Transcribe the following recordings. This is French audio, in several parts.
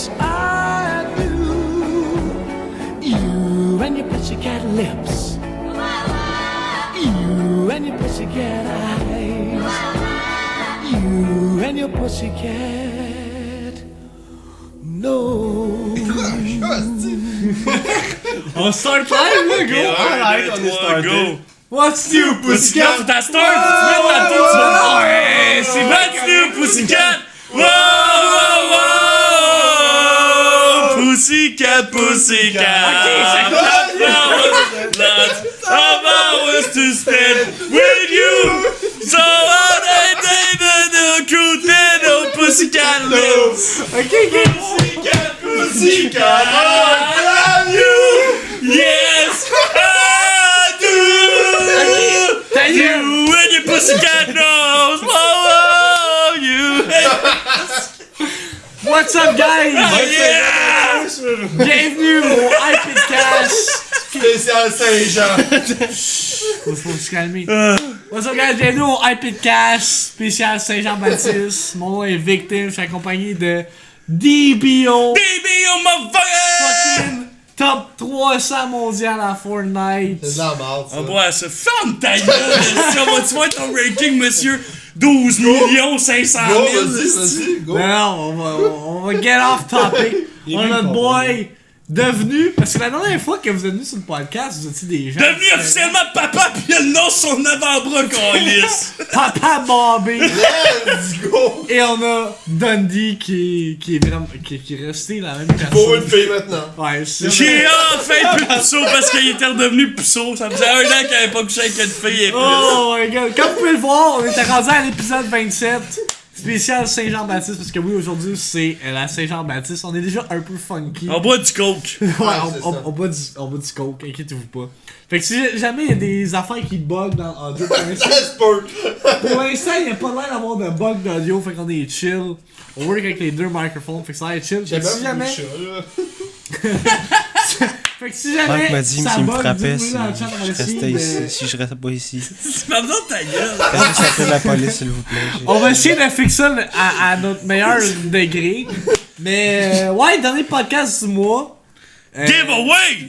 Yes, I do. You and your pussycat lips. You and your pussycat eyes. You and your pussycat nose. On start live, là, go! Alright, on est starté. Go! What's new, Pussycat? Faut ta start! Tu mets ta toute Ouais, c'est What's new, Pussycat? Wow, wow, wow! Pussycat, Pussycat! Ok, ça Lots of hours to spend with you! So all day, the cute little Pussycat lives! Ok. Pussycat, Pussycat, I love you! Yes, I do! Ta gueule. You and your Pussycat knows! Whoa, you! What's up, guys? Yeah! Bienvenue au iPodcast. Spécial Saint-Jean. Faut se calmer. What's up, guys? Bienvenue au iPodcast spécial Saint-Jean-Baptiste. Mon nom est Victim. Je suis accompagné de DBO. DBO, motherfucker! Fucking top 300 mondial à Fortnite. C'est de la merde, ça. On va se ferme ta gueule! Tu vois ton ranking, monsieur? 12 millions 500 Go, 000! vas-y, go. Non, on va get off topic. On a notre boy devenu. Parce que la dernière fois que vous êtes venu sur le podcast, vous étiez des gens. Devenu officiellement papa, pis il a le nom sur son avant-bras qu'on lisse! Papa Bobby. Let's go. Et on a Dundee qui est vraiment. qui est resté la même personne. Pour une fille maintenant. Ouais, c'est J'ai enfin plus puceau parce qu'il était redevenu puceau. Ça faisait 1 an qu'il avait pas couché avec une fille et plus. Oh my god. Comme vous pouvez le voir, on était rendu à l'épisode 27. Spécial Saint-Jean-Baptiste. Parce que oui, aujourd'hui, c'est la Saint-Jean-Baptiste. On est déjà un peu funky. On boit du coke. Ouais, c'est on ça. boit du coke, inquiétez-vous pas. Fait que si jamais il y a des affaires qui bug dans l'audio, pour l'instant, il n'y a pas l'air d'avoir de bug d'audio, fait qu'on est chill. On work avec les deux microphones, fait que ça va être chill. Fait que si jamais, fait que si jamais Marc m'a dit ça s'il me bug, frappait dites-nous si dans le chat, on va je essayer restais de- ici, si je restais pas ici. C'est pas besoin de ta gueule. Faites juste appeler la police, s'il vous plaît. On va essayer de fixer ça à notre meilleur degré. Mais ouais, dernier podcast du mois. Giveaway!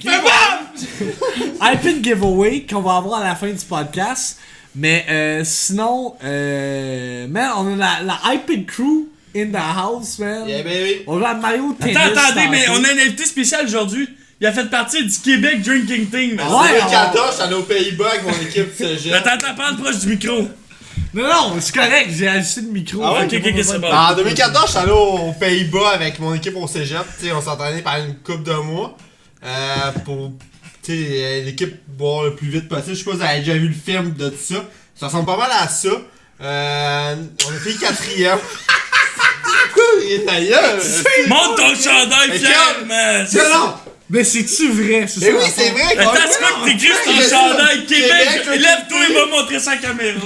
iPad giveaway qu'on va avoir à la fin du podcast. Mais sinon, man, on a la iPad crew in the house, man. Yeah, baby. On joue à Mario Tennis. Attendez, mais tantôt. on a un invité spécial aujourd'hui. Il a fait partie du Québec Drinking Team. En Ouais, 2014, j'allais aux Pays-Bas avec mon équipe cégep. Attends, parle proche du micro. Non, c'est correct, j'ai ajusté le micro. Ah ouais, Fait que ok, pas c'est besoin- bon. En 2014, j'allais aux Pays-Bas avec mon équipe au cégep. T'sais, on s'entraînait par une couple de mois. Pour l'équipe boire le plus vite possible. Je sais pas si vous avez déjà vu le film de tout ça. Ça ressemble pas mal à ça. On a fait 4ème. Il est ailleurs. Monte ton chandail Mais fier, calme. man. Non! Mais c'est-tu vrai? C'est Mais ça, oui, la c'est part. vrai! Attends, c'est quoi que t'écris sur ton chandail? Québec, lève-toi et va montrer ça à la caméra.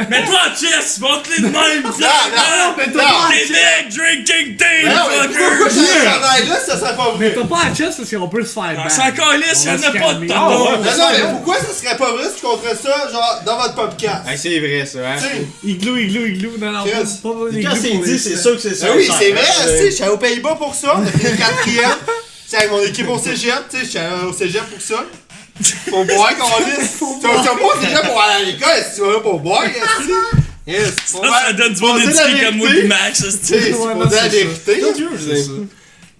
Mets-toi en chest, montre-les de même, fier. Québec Drinking Team, Pourquoi fucker. j'ai ce chandail-là, ça serait pas Mais vrai? t'as pas la chest parce qu'on peut se faire On battre. s'en calisse, On va y'en se a pas de calmer. temps. Non, mais pourquoi ça serait pas vrai si tu compterais ça, genre, dans votre podcast? C'est vrai ça, hein? Tu sais, Igloo. Non, pas Chris, besoin Quand d'igloo c'est pour dit, les- c'est sûr que c'est ça. ben oui, c'est vrai, tu sais, j'étais aux Pays-Bas pour ça, on a fait 4ème. C'est avec mon équipe au cégep, tu sais, j'étais au cégep pour ça. Pour boire, qu'on lisse. Tu vas pas au cégep pour aller à l'école, si tu vas là pour boire, yes. Ça donne du bon éduqué comme moi et Max, Tu sais, c'est c'est Ouais, pour non, dire la c'est vérité. C'est ça.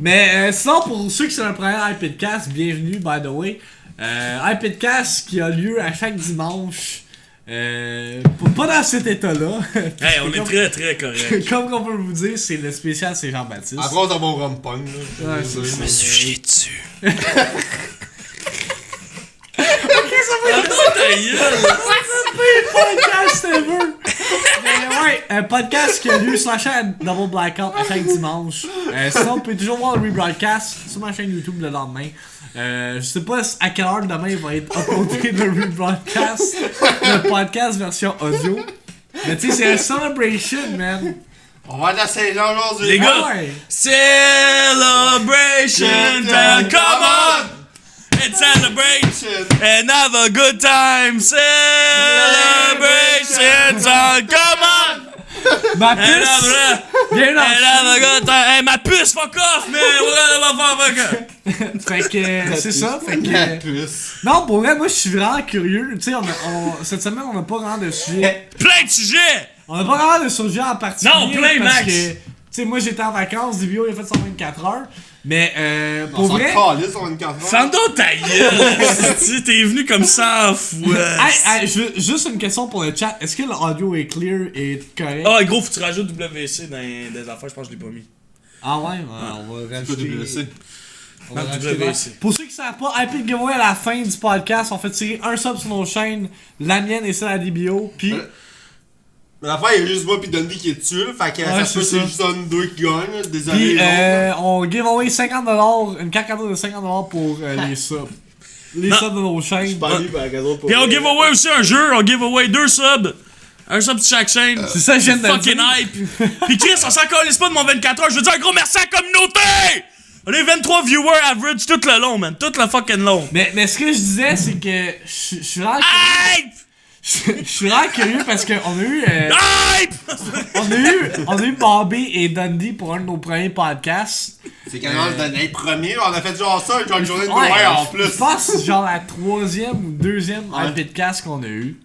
Mais sinon, pour ceux qui sont le premier iPodcast, bienvenue, by the way. iPodcast qui a lieu à chaque dimanche. Pas dans cet état-là. Hey, on est très très correct. Comme on peut vous dire, c'est le spécial Saint-Jean-Baptiste. Après, on s'en va au run-pong, là. Ouais, c'est ça. Je me suis chié dessus. Ta gueule. Podcast ever! Mais ouais, un podcast qui a lieu sur la chaîne Double Blackout à chaque dimanche. Sinon, vous pouvez toujours voir le rebroadcast sur ma chaîne YouTube le lendemain. Je sais pas à quelle heure demain il va être uploadé le rebroadcast, le podcast version audio. Mais tu sais, c'est un celebration, man. On va aller à Saint-Jean aujourd'hui. Les gars, Ah ouais. celebration time, come on! And celebrate and have a good time. Celebration time, come on! Ma puce! Bien dans Hey, ma puce, fuck off, man! Fait que, c'est ça, fait que... Plus. Non, pour vrai, moi, je suis vraiment curieux. Tu sais, cette semaine, on n'a pas vraiment de sujet. Plein de sujets! On n'a pas vraiment de sujet en particulier. Non, plein, parce Max. que, tu sais, moi, j'étais en vacances, DBO, il a fait 124 heures. Mais, pour vrai... On une carte. Sando ta gueule! T'es venu comme ça, fou. Hey, juste une question pour le chat. Est-ce que l'audio est clear et correct? Ah, gros, faut que tu rajoutes WC dans des affaires, je pense que je l'ai pas mis. Ah ouais, on va rajouter... WC. On va Non, rajouter WC. Pour ceux qui savent pas, Epic Giveaway à la fin du podcast, on fait tirer un sub sur nos chaînes, la mienne et celle à DBO, pis... Mais l'affaire, il y a juste moi pis Dundee qui est dessus, fait que ça se peut que c'est juste un 2 qui gagne, désolé. Pis les autres. on giveaway 50$, une carte cadeau de 50$ pour les subs. Les subs de nos chaînes. Puis on give away aussi un jeu, on give away 2 subs. Un sub sur chaque chaîne. C'est ça, je viens de Fucking dire. hype. Pis Chris, on s'en calisse pas de mon 24 heures. Je veux dire un gros merci à la communauté! On est 23 viewers average tout le long, man. Tout le fucking long. Mais ce que je disais, c'est que je suis vraiment curieux. Hype! Je suis vraiment curieux parce qu'on a eu. Hype! On a eu Bobby et Dundee pour un de nos premiers podcasts. C'est quand même le premier, on a fait genre ça, genre une journée de Ouais, Noël en plus. Je pense que c'est genre la 3e ou 2e iPodcast qu'on a eu.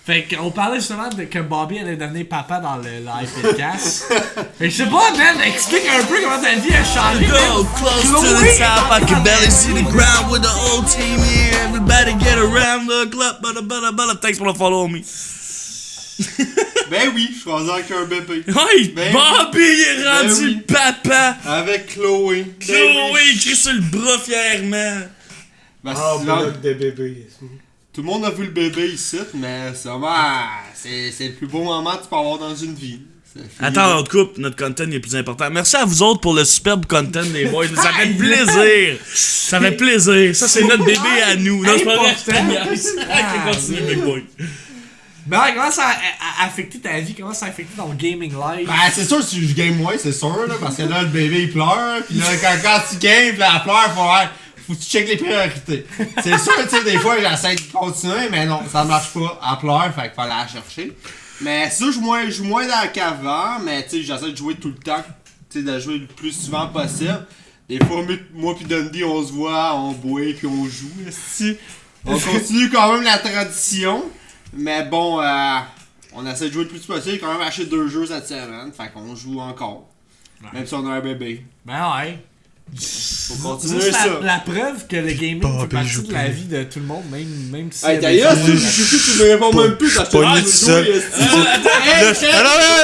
Fait qu'on parlait justement de que Bobby allait devenir papa dans le iPodcast. Fait que je sais pas, man, explique un peu comment ta vie a changé. Go close to the top, I can barely see the ground with the whole team here. Everybody get around the club, bada. Thanks for the follow me. Ben oui, je suis rendu avec un bébé. Hey, Ben Bobby est rendu oui. papa. Avec Chloé. Ben Chloé oui. écrit sur le bras fièrement. Ben, Ah, sinon, bloc de bébé. tout le monde a vu le bébé ici, mais c'est vraiment. C'est le plus beau moment que tu peux avoir dans une vie. Attends, on te coupe, notre content est plus important. Merci à vous autres pour le superbe content, les boys. Ça fait plaisir. Ça fait plaisir. Ça, c'est notre bébé à nous. Non, c'est pas vrai. Ok, continue, big boy. Mais ouais, comment ça a affecté ta vie? Comment ça a affecté ton gaming life? Ben, c'est sûr, si je game moins, c'est sûr, là, parce que là, le bébé il pleure, pis là, quand tu games, pis là, elle pleure, faut que tu checkes les priorités. C'est sûr, tu sais, des fois, j'essaie de continuer, mais non, ça marche pas. Elle pleure, fait qu'il fallait la chercher. Mais ça, je joue moins dans qu'avant, mais tu sais, j'essaie de jouer tout le temps, tu sais, de jouer le plus souvent possible. Des fois, moi pis Dundee, on se voit, on boit, pis on joue, esti. On continue quand même la tradition. Mais bon, on essaie de jouer le plus possible. J'ai quand même acheté 2 jeux cette semaine. Fait qu'on joue encore. Ouais. Même si on a un bébé. Ben ouais. Faut C'est continuer juste ça. la preuve que le gaming Bobby fait partie joue de la plus. vie de tout le monde, même si... Hey, d'ailleurs, si tu me réponds même plus, ça te Pas lui tout seul.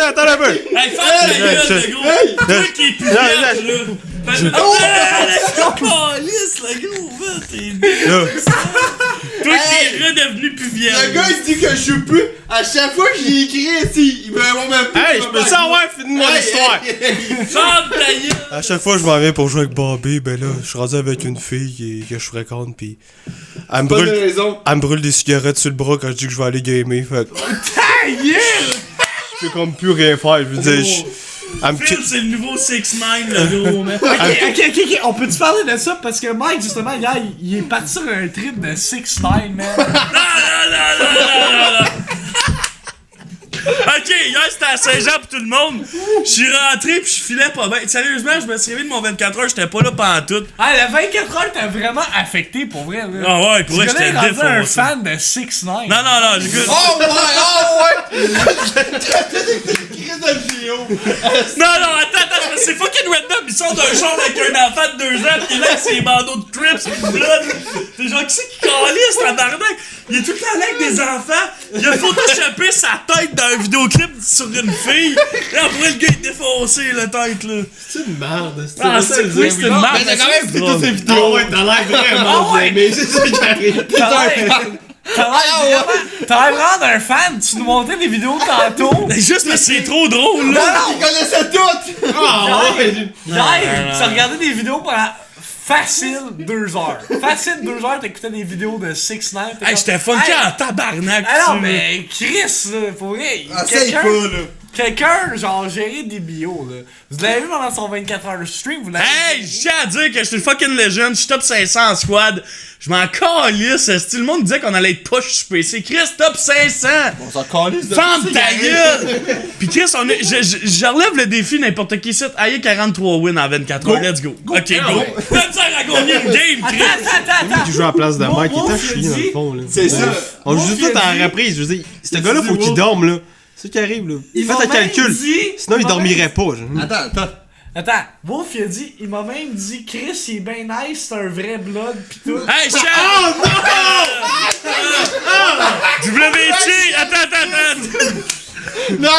Attends un peu. Hey, ferme ta gueule, le gros! Toi qui es plus vierge, là! Oh! Calice, le gros, man, t'es... Là, Toi qui es redevenu plus vierge! Le gars, il dit que je suis plus. À chaque fois que j'y écris, il me répond même plus. hey, je peux savoir finir mon histoire. Ferme ta gueule! À chaque fois que je m'en viens pour jouer avec Bobby, ben là, je suis rendu avec une fille que je fréquente, pis elle me Pas de brûle, raison. elle me brûle des cigarettes sur le bras quand je dis que je vais aller gamer. Fait que je peux comme plus rien faire. Je veux dire, elle me Phil, quitte. c'est le nouveau 6ix9ine, le gros, man! Ok, on peut-tu parler de ça? Parce que Mike, justement, hier, il est parti sur un trip de 6ix9ine, man. Non! Ok, hier c'était à Saint-Jean pour tout le monde. Je suis rentré pis je filais pas bien. Sérieusement, je me suis réveillé de mon 24 heures, j'étais pas là pantoute. Ah, le 24 heures t'a vraiment affecté, pour vrai, là. Ah ouais, pour vrai, Tu j'étais connais rendu un défoncé. fan de 6ix9ine. Non, le gars. Oh ouais! Crise de vidéo! Non, attends, c'est fucking random. Il sort d'un char avec un enfant de 2 ans pis il est là avec ses bandeaux de Crips pis de blood. T'es genre, qui c'est qui calisse, tabarnak? Il est tout le temps là avec des enfants. Il a photoshopé sa tête dans un vidéoclip sur une fille. Et après, le gars est défoncé, la tête, là. C'est une merde. Ah, c'est oui, c'est une marde. Mais t'as quand même fait toutes ces vidéos. Ouais, t'as l'air vraiment Ah ouais. mais c'est ça qui arrive. T'as l'air vraiment d'un fan, tu nous montrais des vidéos tantôt. Juste parce que c'est trop drôle, là. Ils connaissaient toutes! Ah ouais! Hier, tu regardais des vidéos pendant facile 2 heures. Facile 2 heures, t'écoutais des vidéos de 6ix9ine. Hey, j'étais funky en tabarnak. Ah non, tu sais, mais Chris, là, pour vrai, Essaye pas, là. quelqu'un, genre, gérer des bios, là. Vous l'avez vu pendant son 24 heures de stream, vous l'avez Hey, je tiens à dire que je suis une fucking légende, je suis top 500 en squad. Je m'en calisse, le monde disait qu'on allait être push sur PC. Chris, top 500! On s'en calisse de Ferme tout, ta c'est gueule! Pis Chris, je relève le défi n'importe qui site. Aïe, 43 wins en 24 heures, let's go. Ok, go. T'as dit à gagner une game, Chris! Attends! Qui joue à la place de Mon- Mike, il mon est à chier dans le fond, là. C'est ça. On Mon joue tout fils à dit- la reprise, je veux dire, ce gars-là, faut qu'il dorme, là. C'est ça qui arrive, là. Il Faites m'a un même calcul. dit- Sinon, il il m'a dormirait même- pas, genre. Attends, Wolf il a dit, il m'a même dit, Chris il est ben nice, c'est un vrai blood pis tout. Hey, chat! WC! Attends! Non,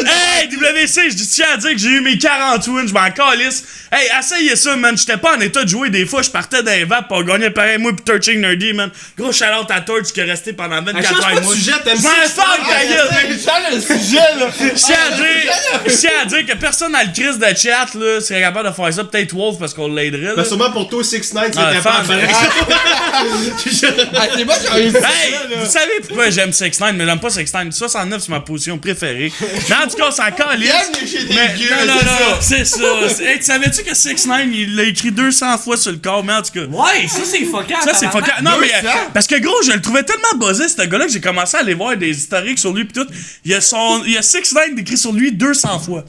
Hey, WC, je tiens à dire que j'ai eu mes 40 wins, je m'en calisse. Hey, essayez ça, man. J'étais pas en état de jouer des fois, je partais d'un vap pour gagner pareil, moi pis Torching Nerdy, man. Gros shout-out à Torch qui est resté pendant 24 heures et moi. Je m'en ferme ta gueule! Change le sujet, là. Je tiens à dire que personne n'a le crise de chat, là, serait capable de faire ça. Peut-être Wolf parce qu'on l'aiderait, là. Ben, sûrement pour toi, 6ix9ine, Ah, c'était pas femme. Ah, c'est moi qui ai eu ça, Hey, là. vous savez pourquoi j'aime 6ix9ine, mais j'aime pas 6ix9ine. 69, c'est ma position préférée. Mais en tout cas, on s'en calisse. Yann, il est chez des Mais gueux, non, c'est c'est ça. Hey, tu savais-tu que 6ix9ine, il l'a écrit 200 fois sur le corps, mais en tout cas. Ouais, ça c'est fuckant. Ça, c'est tabarnak. fuckant. Non, mais. 200? Parce que gros, je le trouvais tellement buzzé, ce gars-là, que j'ai commencé à aller voir des historiques sur lui pis tout. Il y a 6ix9ine écrit sur lui 200 fois.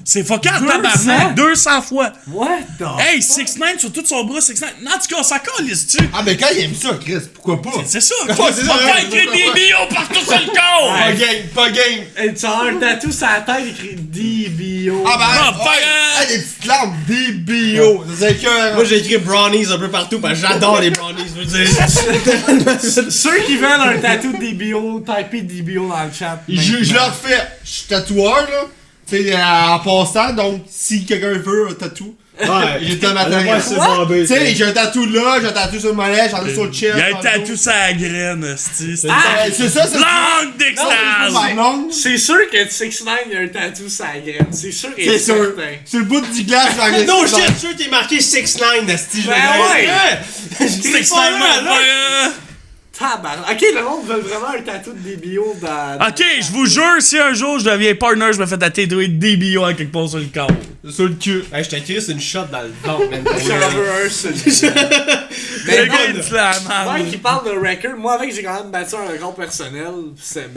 C'est fuckant, 200? tabarnak. 200 fois. What the Hey, 6ix9ine sur tout son bras, 6ix9ine. Non, en tout cas, on s'en calisse-tu? Ah, mais quand il aime ça, Chris, pourquoi pas? C'est ça. Ouais, c'est ça, On va ouais, écrire pourquoi des pas? billes partout sur le corps. Pas game, pas game. Hey, tu as un tatou sur la tête écrit DBO. Ah, ben, Ah, ouais. pas, Ah, des petites larmes, des bio. C'est que. Moi, j'ai écrit brownies un peu partout, parce que j'adore les brownies, je veux dire. Ceux qui veulent un tatou de DBO, typez DBO dans le chat. Je leur fais. Je suis tatoueur, là. Tu sais, en passant, donc, si quelqu'un veut un tatou. Ouais, J'ai tout le allez matériel. voir, c'est bombé. Tu sais, j'ai un tatou là, j'ai un tatou sur le mollet, j'en ai sur le chest. Il y a un dans le tatou dos. sur la graine, hostie. C'est ça, c'est Langue d'extase! ça. Non, C'est sûr que 6ix9ine il y a un tatou sur la graine. C'est sûr et c'est sûr. certain. Sur le bout du glace, j'en ai Non, shit, sûr t'es marqué 6ix9ine, esti, je Ben ouais. C'est extrêmement vrai. Tabarnak. Ok, le monde veut vraiment un tatou de DBO dans. Ok, je vous jure, si un jour je deviens partner, je me fais tatouer DBO à quelque part sur le corps. sur le cul. Hey, je t'ai tiré sur une shot dans le ventre, man. J'en veux un seul. Le gars, il dit la merde. Mike qui parle de record, moi avec j'ai quand même battu un record personnel. C'est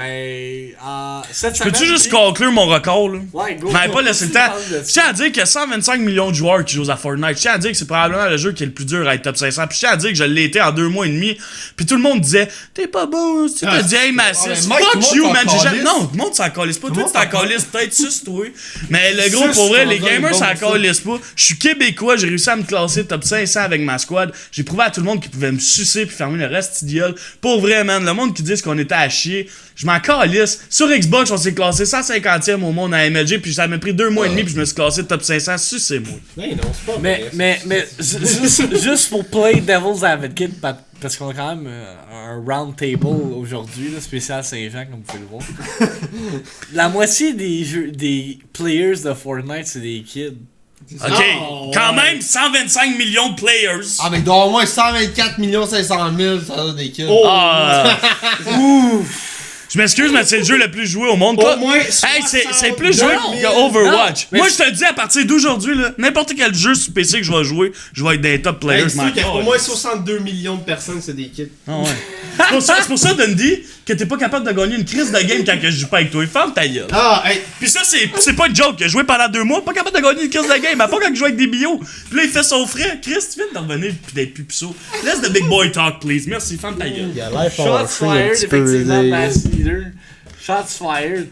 cette semaine. Peux-tu juste conclure mon record, là? Ouais, go. Je m'avais pas laissé le temps. Parle de Je tiens à dire qu'il y a 125 millions de joueurs qui jouent à Fortnite. Je tiens à dire que c'est probablement le jeu qui est le plus dur à être top 500. Puis je tiens à dire que je l'ai été en 2 mois et demi. Puis tout le monde disait, t'es pas bon, tu t'as dit aim assist. mais Mike, tout Fuck le you, monde man. s'en J'ai jamais... calisse. Non, tout le monde s'en calisse pas. Toi, tu t'en calisses peut-être sus, toi. Mais le gros, Sus, pour vrai, les dans un gamers bon s'en ça. calissent pas. Je suis québécois, j'ai réussi à me classer top 500 avec ma squad. J'ai prouvé à tout le monde qu'ils pouvaient me sucer puis fermer le reste idiole. Pour vrai, man. Le monde qui dit qu'on était à chier, je m'en calisse. Sur Xbox, on s'est classé 150e au monde à MLG, puis ça m'a pris 2 mois et demi, puis je me suis classé top 500. Sucez-moi. Ben non, c'est pas Mais juste pour play Devil's Advocate, parce qu'on a quand même un round table aujourd'hui, là, spécial Saint-Jean, comme vous pouvez le voir. La moitié des players de Fortnite, c'est des kids. Ok, quand même 125 millions de players. Ah, mais il doit y avoir au moins 124 500 000, ça a des kills. Ah. Je m'excuse, mais c'est le jeu le plus joué au monde. Au Pas- moins Hey, c'est 62 plus joué que 000. Overwatch. Non, mais Moi, je te le dis, à partir d'aujourd'hui, là, n'importe quel jeu sur PC que je vais jouer, je vais être des top players. Hey, je m'en c'est qu'il y a au calisse. moins 62 millions de personnes, c'est des kids. Ah ouais. C'est pour ça, Dundee, que t'es pas capable de gagner une crise de game quand que je joue pas avec toi. Ferme ta gueule. Ah, hey, Pis ça, c'est pas une joke. Il a joué pendant 2 mois, pas capable de gagner une crise de game. Mais pas quand il joue avec des bio. Pis là, il fait son frais. Chris, tu viens de revenir pis d'être plus puceau. Laisse the big boy talk, please. Merci, ferme ta gueule. il a l'air Shots fired, effectivement, Bass Leader. Shots fired.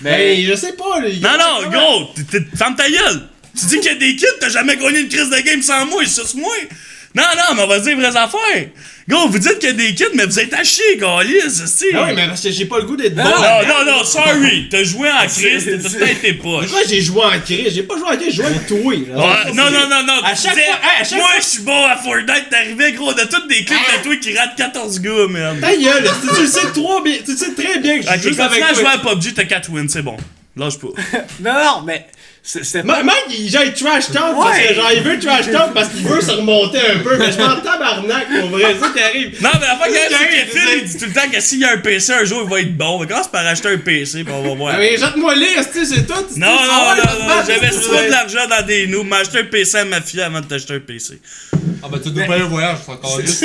Mais. Ben, je sais pas, là. Non, non, gros, ferme ta gueule. Tu dis qu'il y a des kids, t'as jamais gagné une crise de game sans moi, sur moi. Non, non, mais on va se dire vraies affaires. Gros, vous dites qu'il y a des kids, mais vous êtes à chier, câlisse, c'est. Ah oui, mais parce que j'ai pas le goût d'être bon. Non, sorry. T'as joué en crise, t'as peut-être été poche. Pourquoi j'ai joué en crise? J'ai pas joué en crise, j'ai joué avec toi. là. Ouais, non. À Tu chaque disais, fois- hey, à chaque moi, fois- je suis bon à Fortnite. T'arrivais, gros, de toutes des clips de toi qui ratent 14 gars, man. Ta gueule, tu le sais tu sais très bien que je Ok, joue juste continue avec à jouer toi. à PUBG, t'as 4 wins, c'est bon. Lâche pas. Non, mais C'était pas... Mike, il trash talk parce que genre il veut trash talk parce qu'il veut se remonter un peu. Mais je m'en tabarnak pour vrai, c'est ça qui arrive. Non, mais la fois c'est arrive, que Phil, il dit tout le temps que s'il y a un PC un jour, il va être bon. Mais commence par acheter un PC, pis on va voir. Ah, mais jette-moi les, c'est tout. Non, j'investis pas de l'argent dans des noobs. M'acheter un PC à ma fille avant de t'acheter un PC. Ah bah tu dois pas aller au voyage, c'est encore juste.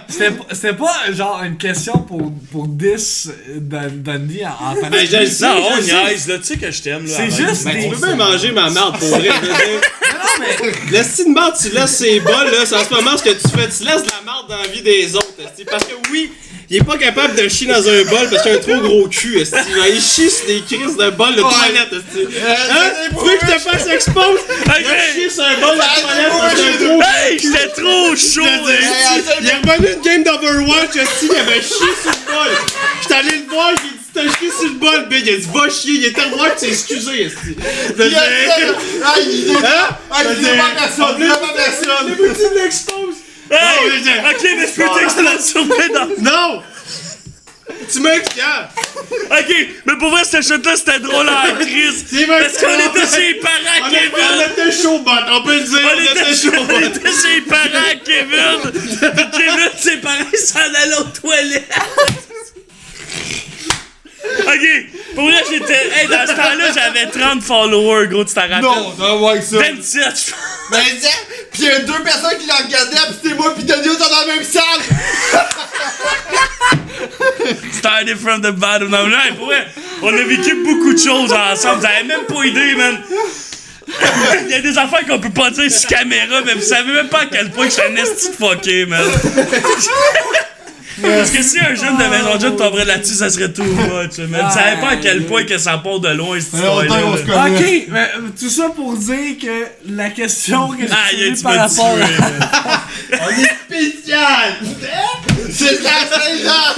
C'était pas genre une question pour 10 Dundee en Ben, je le sais, Non, on je le sais. niaise, là, tu sais que je t'aime, là. C'est arrête. juste Ben, des... tu peux bien manger ma merde pour vrai. Non, mais... Le style de merde, tu laisses ses bols, là, c'est en ce moment ce que tu fais. Tu laisses de la merde dans la vie des autres, esti. Parce que oui, il est pas capable de chier dans un bol parce qu'il a un trop gros cul, esti. Il chie sur des crises de bol de toilette, esti. Hein? Tu veux que je te fasse expose? Il a chié sur un bol de toilette parce qu'il a un gros Hey, j'étais trop chaud, esti. Il est revenu une game d'Overwatch, esti, il avait chié sur le bol. J'étais allé le voir, j'ai dit t'as chié sur le bol, big. Il a dit va chier, il était revenu que c'est excusé, esti. Je veux dire, hein? Il dit pas personne, il dit pas personne. Le petit de l'expose. Hey, Non, ok, mais je peux t'exploser sur mes dents. Non! Tu m'expliques! Ok, mais pour vrai, cette shot-là, c'était drôle en crise. C'est vrai Parce qu'on était chez les parents à On Kevin. était chaud, bot, on peut le dire, On on était chaud, on était chez les parents à Kevin. Puis Kevin, ses parents, ils s'en allaient aux toilettes. Ok, pour vrai, j'étais. Hey, dans ce temps-là, j'avais 30 followers, gros, tu t'en rappelles? Non, non, ouais, que ça. 27, je pense. Ben, tiens, pis y'a 2 personnes qui l'ont regardé, pis c'était moi pis Denis, on est dans la même salle! Started from the bottom. Non, non, pour vrai, on a vécu beaucoup de choses ensemble. Vous avez même pas idée, man. Il y a des affaires qu'on peut pas dire sur caméra, mais vous savez même pas à quel point que je suis un esti de fucké, man. Parce que si un jeune de Maison de Jeune tomberait là-dessus, ça serait tout much, man. Vous savez pas à quel point que ça part de loin, cette histoire-là. On se connaît. Ok, mais tout ça pour dire que la question que Ah, j'ai tu par m'as rapport tué, à... man. On est spécial! C'est la Saint-Jean!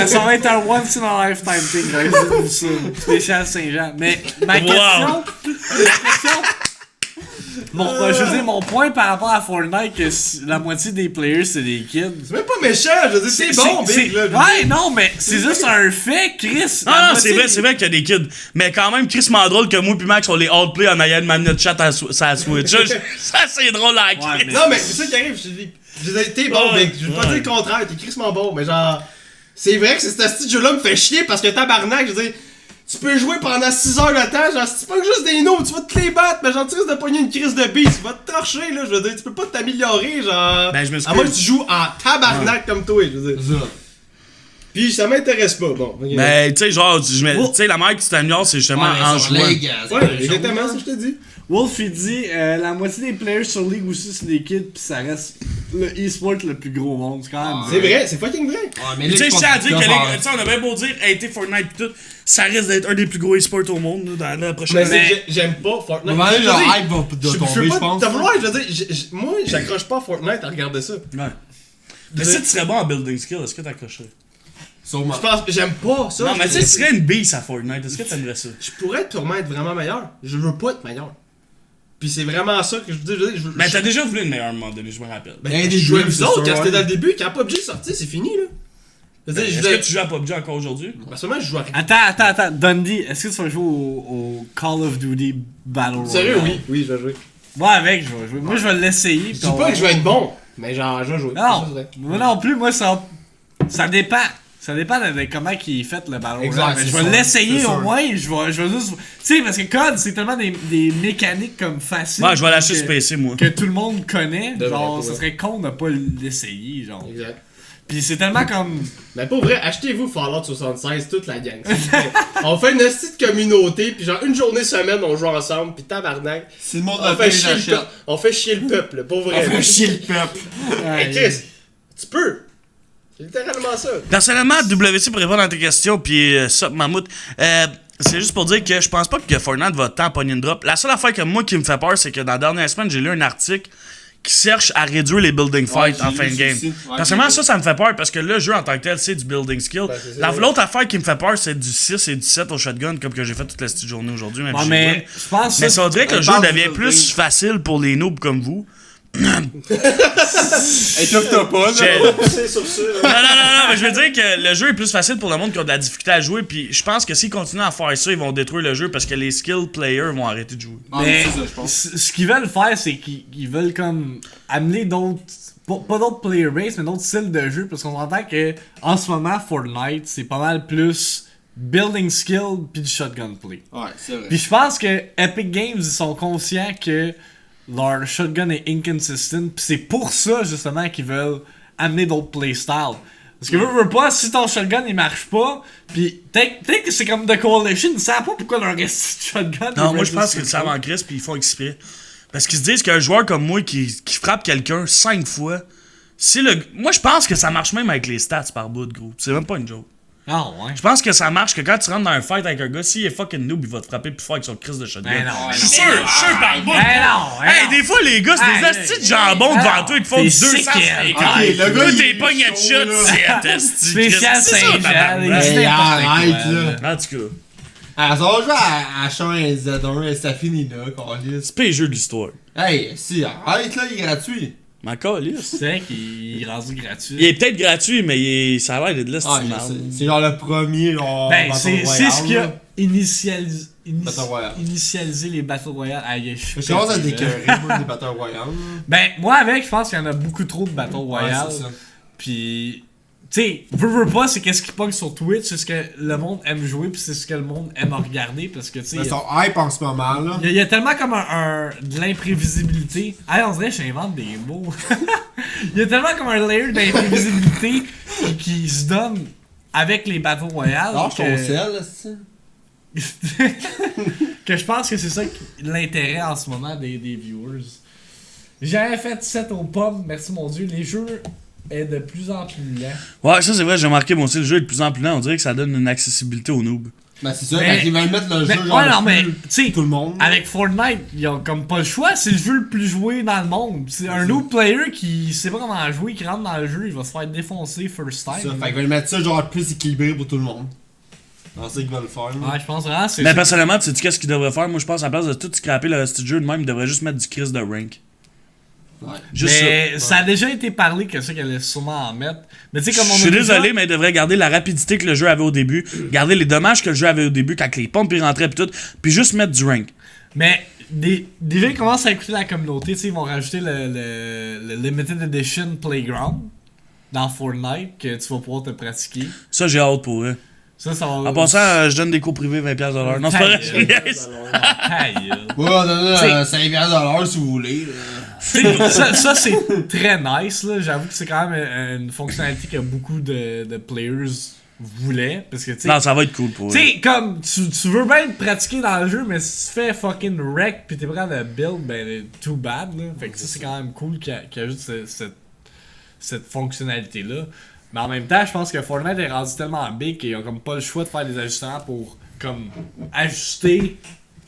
ça va être un once in a lifetime thing, guys. C'est ça. Spécial Saint-Jean. Mais ma question... je veux dire, mon point par rapport à Fortnite, que la moitié des players, c'est des kids. C'est même pas méchant, je veux dire, c'est bon, big, là. Ouais, non, mais c'est juste un fait, Chris. Non, non, c'est vrai qu'il y a des kids. Mais quand même, Chris drôle que moi pis Max, on les outplay en ayant une manette de chat à sa Switch. Ça, c'est drôle à Chris. Non, mais c'est ça qui arrive, je te dis. Je dis, t'es bon, Ouais, big. Je veux pas dire le contraire, t'es crissement bon, mais genre. C'est vrai que ce petit jeu-là me fait chier parce que tabarnak, je veux dire. Tu peux jouer pendant 6 heures de temps, genre, c'est pas juste des noobs, tu vas te les battre, mais genre, tu risques de pogner une crise de bise, tu vas te torcher, là, je veux dire, tu peux pas t'améliorer, genre. Ben, je me suis à moins que tu joues en tabarnak comme toi, je veux dire. Puis ça m'intéresse pas, bon. Okay. Ben, tu sais, genre, tu sais, la manière que tu t'améliores, c'est justement en jouant. Ouais, exactement ça, je te dis. Wolf, il dit la moitié des players sur League aussi, c'est des kids, pis ça reste le e-sport le plus gros au monde, c'est quand même. C'est vrai, c'est fucking vrai. Tu sais, je tiens à dire que, tu sais, on a bien beau dire, hey, t'es Fortnite pis tout, ça risque d'être un des plus gros e-sports au monde, là, dans la prochaine Mais année. j'aime pas Fortnite. Le Je veux dire, hype va je de peux tomber, je pas pense. te vouloir, je veux dire, moi, j'accroche pas à Fortnite à regarder ça. Ouais. Mais si tu serais bon en building skill, est-ce que t'accrocherais? Sûrement. Je pense, j'aime pas ça. Non, mais je tu sais, tu serais une bise à Fortnite, est-ce que t'aimerais ça? je pourrais sûrement être vraiment meilleur. Je veux pas être meilleur. Puis c'est vraiment ça que je veux dire. Ben, t'as déjà voulu une meilleure à un moment donné, je me rappelle. Ben, je jouais avec vous autres quand c'était dans le début, quand PUBG est sorti, c'est fini là. Je veux dire, Est-ce que tu joues à PUBG encore aujourd'hui? Ben, seulement je joue à. Attends, Dundee, est-ce que tu vas jouer au Call of Duty Battle Royale? Sérieux, oui, je vais jouer. Moi avec, je vais jouer. Moi je vais l'essayer. Je dis pas que je vais être bon, mais genre, je vais jouer. Non, moi non plus, moi ça dépend. Ça dépend de comment il est fait le Battle Exact, Royale. Mais c'est je vais sûr, l'essayer c'est au sûr. moins. Je vais juste. Tu sais, parce que COD, c'est tellement des mécaniques comme faciles. Ouais, je vais lâcher que- sur PC, moi. Que tout le monde connaît. Devrait Genre, pas, ça ouais. serait con de pas l'essayer. Genre. Exact. Pis c'est tellement comme. Mais pour vrai, achetez-vous Fallout 76, toute la gang. On fait une petite communauté, puis genre une journée semaine, on joue ensemble, puis tabarnak. C'est le monde On de fait, paix, chier le j'achète. peuple. On fait chier le peuple, pour vrai. On fait chier le peuple. Hey Chris, tu peux. C'est littéralement ça. Personnellement, WC, pour répondre à tes questions, puis ça, Mammouth, c'est juste pour dire que je pense pas que Fortnite va tant pogner une drop. La seule affaire que moi qui me fait peur, c'est que dans la dernière semaine, j'ai lu un article qui cherche à réduire les building fights j'ai en lu fin de ça game. aussi. Ouais, Personnellement, j'ai ça me fait peur parce que le jeu en tant que tel, c'est du building skill. Ben, c'est ça. L'autre affaire qui me fait peur, c'est du 6 et du 7 au shotgun, comme que j'ai fait toute la petite journée aujourd'hui. Même Ouais, si mais je pense mais ça ça. dirait que le On jeu parle devient du plus building. facile pour les noobs comme vous. Étouffe-toi pas, là. C'est sur ça, là. Non, mais je veux dire que le jeu est plus facile pour le monde qui a de la difficulté à jouer, puis je pense que s'ils continuent à faire ça, ils vont détruire le jeu parce que les skill players vont arrêter de jouer. Mais c'est ça, je pense. ce qu'ils veulent faire, c'est qu'ils veulent comme amener d'autres. Pas d'autres player base, mais d'autres styles de jeu. Parce qu'on entend que en ce moment, Fortnite, c'est pas mal plus building skill puis du shotgun play. Ouais, c'est vrai. Puis je pense que Epic Games, ils sont conscients que leur shotgun est inconsistent. Puis c'est pour ça, justement, qu'ils veulent amener d'autres playstyles. Parce que veux pas, si ton shotgun il marche pas, pis peut-être que c'est comme The Coalition, ils savent pas pourquoi leur reste shotgun. Non, moi je pense qu'ils le savent en crise puis ils font exprès. Parce qu'ils se disent qu'un joueur comme moi qui frappe quelqu'un 5 fois, moi je pense que ça marche même avec les stats par bout de gros. C'est même pas une joke. Ah ouais. Je pense que ça marche que quand tu rentres dans un fight avec un gars, s'il est fucking noob, il va te frapper plus fort avec son crise de shotgun. Ben non, je suis sûr par bout. Ben non, Hey, des fois les gars, c'est des astis de jambon devant toi, ils te font du 200. Ok, le gars, Toi, il t'es est pas de chaud, shot, là. c'est asti. Spécial C'est ça, Saint-Jean, tabarnak. c'est Hey, n'importe arrête, quoi, là. En tout cas, Ah, ça va jouer à Champ et Z1 et ça finit là, câlisse. c'est pas les jeux de l'histoire. Hey, si, arrête là, il est gratuit. Mais encore, lisse. C'est vrai qu'il est rendu gratuit. Il est peut-être gratuit, mais ça a l'air d'être là, Ah, je sais. C'est genre le premier, genre. Ben, Battle c'est Royale, ce qui là. a Battle Royale. initialisé les Battle Royale. Aïe, Je commence à décœurer, moi, des Battle Royale. Ben, moi avec, je pense qu'il y en a beaucoup trop de Battle Royale. Ouais, c'est ça. Puis, tu sais, veux pas, c'est qu'est-ce qui pogne sur Twitch, c'est ce que le monde aime jouer, puis c'est ce que le monde aime regarder, parce que, tu sais, Ils sont hype en ce moment, là. il y a tellement comme de l'imprévisibilité. Ah, on dirait que j'invente des mots. Il y a tellement comme un layer d'imprévisibilité qui se donne avec les Battle Royale. Lâche ton que- sel, là, c'est que je pense que c'est ça l'intérêt en ce moment des viewers. J'avais fait 7 aux pommes, merci mon dieu. Les jeux est de plus en plus lents. Ouais, ça c'est vrai, j'ai remarqué moi aussi, le jeu est de plus en plus lent, on dirait que ça donne une accessibilité aux noobs. Ben, c'est ça, Mais- quand ils veulent mettre le jeu, Mais, genre. ouais, non, le mais, plus- tu sais, tout le monde. avec Fortnite, ils ont comme pas le choix, c'est le jeu le plus joué dans le monde. C'est un noob player qui sait pas comment jouer, qui rentre dans le jeu, il va se faire défoncer first Ça, time. fait qu'ils veulent mettre ça, genre, plus équilibré pour tout le monde. C'est ça qu'ils veulent faire, là. Ouais, je pense vraiment c'est Mais ça. personnellement, tu sais qu'est-ce qu'ils devraient faire? Moi je pense à la place de tout scraper le petit jeu de même, ils devraient juste mettre du Chris de rank. Ouais. Juste ça. Mais ça a déjà été parlé que ça qu'elle allait sûrement en mettre. Mais tu sais, comme on Je a suis déjà- désolé, mais ils devraient garder la rapidité que le jeu avait au début, garder les dommages que le jeu avait au début quand les pompes y rentraient pis tout, puis juste mettre du rank. Mais des gens qui commencent à écouter la communauté, tu sais, ils vont rajouter le Limited Edition Playground dans Fortnite que tu vas pouvoir te pratiquer. Ça j'ai hâte pour eux. Ça va. En passant, je donne des cours privés 20$ de l'heure. Non, c'est pas vrai, je niaise. Ta gueule. Ouais, on donne T'sais- 5$ si vous voulez, là. ça c'est très nice, là. J'avoue que c'est quand même une fonctionnalité que beaucoup de players voulaient. Parce que, tu sais. Non, ça va être cool pour eux. Tu sais, comme, tu veux bien te pratiquer dans le jeu, mais si tu fais fucking wreck pis t'es prêt à le build, ben, too bad, là. Fait que ça, c'est quand même cool qu'il ajoute cette fonctionnalité-là. Mais en même temps, je pense que Fortnite est rendu tellement big qu'ils ont comme pas le choix de faire des ajustements pour, comme, ajuster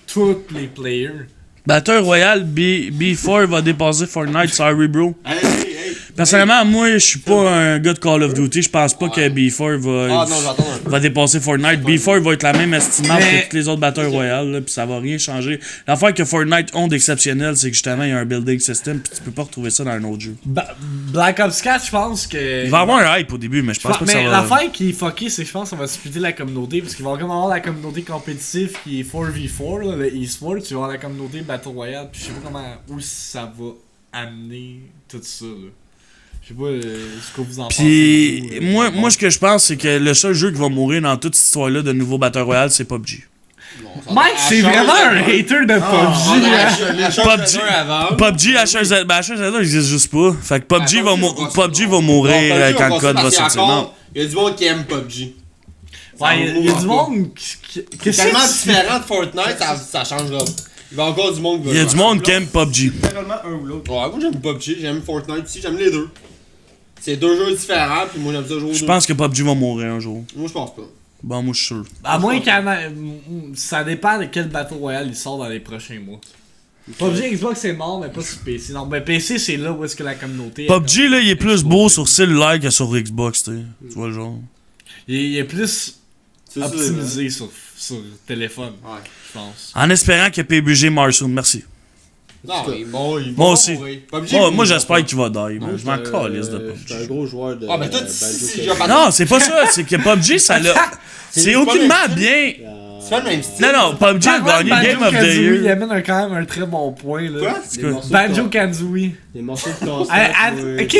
tous les players. Battle Royale B4 va dépasser Fortnite, sorry bro. Hey, hey, hey. Personnellement, moi, je suis pas un gars de Call of Duty. Je pense pas que B4 Ah, non, j'attends un peu. va dépasser Fortnite. B4 va être la même estimable Mais- que toutes les autres Battle Royale, là, pis ça va rien changer. L'affaire que Fortnite ont d'exceptionnel, c'est que justement, il y a un building system, pis tu peux pas retrouver ça dans un autre jeu. Black Ops 4, je pense que. Il va y avoir un hype au début, mais je pense pas que ça Mais va. l'affaire qui est fuckée, c'est que je pense que ça va splitter la communauté. Parce qu'il va comme avoir la communauté compétitive qui est 4v4, là, le e-sport. Tu vas avoir la communauté Battle Royale. Puis je sais pas où ça va amener tout ça. Là. Je sais pas ce que vous en Pis pensez. moi, ce que je pense, c'est que le seul jeu qui va mourir dans toute cette histoire-là de nouveau Battle Royale, c'est PUBG. Mike, c'est vraiment un hater de PUBG. hein. Les PUBG. avant. PUBG H1Z2, ben H1Z2 n'existe juste pas. Fait que PUBG va mourir quand le code va sortir. Non. Il y a du monde qui aime PUBG. Ouais, il y a du monde qui. C'est tellement différent de Fortnite, ça changera. Il y a encore du monde qui va Il y a jouer. du monde qui aime PUBG. Littéralement un ou l'autre. Ouais, moi j'aime PUBG, j'aime Fortnite aussi, j'aime les deux. C'est deux jeux différents, puis moi j'aime ça jouer aux Je deux. pense que PUBG va mourir un jour. Moi je pense pas. Bon, moi je suis sûr. À moins qu'il y en ait- ça dépend de quel Battle Royale il sort dans les prochains mois. PUBG Xbox c'est mort, mais pas sur PC. Non, mais PC c'est là où est-ce que la communauté. PUBG là, il est plus beau sur cellulaire que sur Xbox, tu sais. Tu vois le genre. Il est plus C'est ça, optimisé sur téléphone, Ouais. je pense. En espérant que PUBG meurt soon. Merci. Non, il va Moi aussi. mourir. PUBG, Moi il j'espère qu'il va die. Moi, Je m'en j'étais calisse de j'étais un PUBG. gros joueur de. Ah, mais toi, Banjo si Kazooie. j'ai pas. Non, c'est pas ça. C'est que PUBG, ça l'a. C'est pas aucunement le même bien. C'est pas le même style. Non, PUBG a gagné Game of the Banjo-Kazooie, il Year. amène quand même un très bon point, là. Quoi? Des morceaux de Banjo-Kazooie. Des morceaux de casse Ok,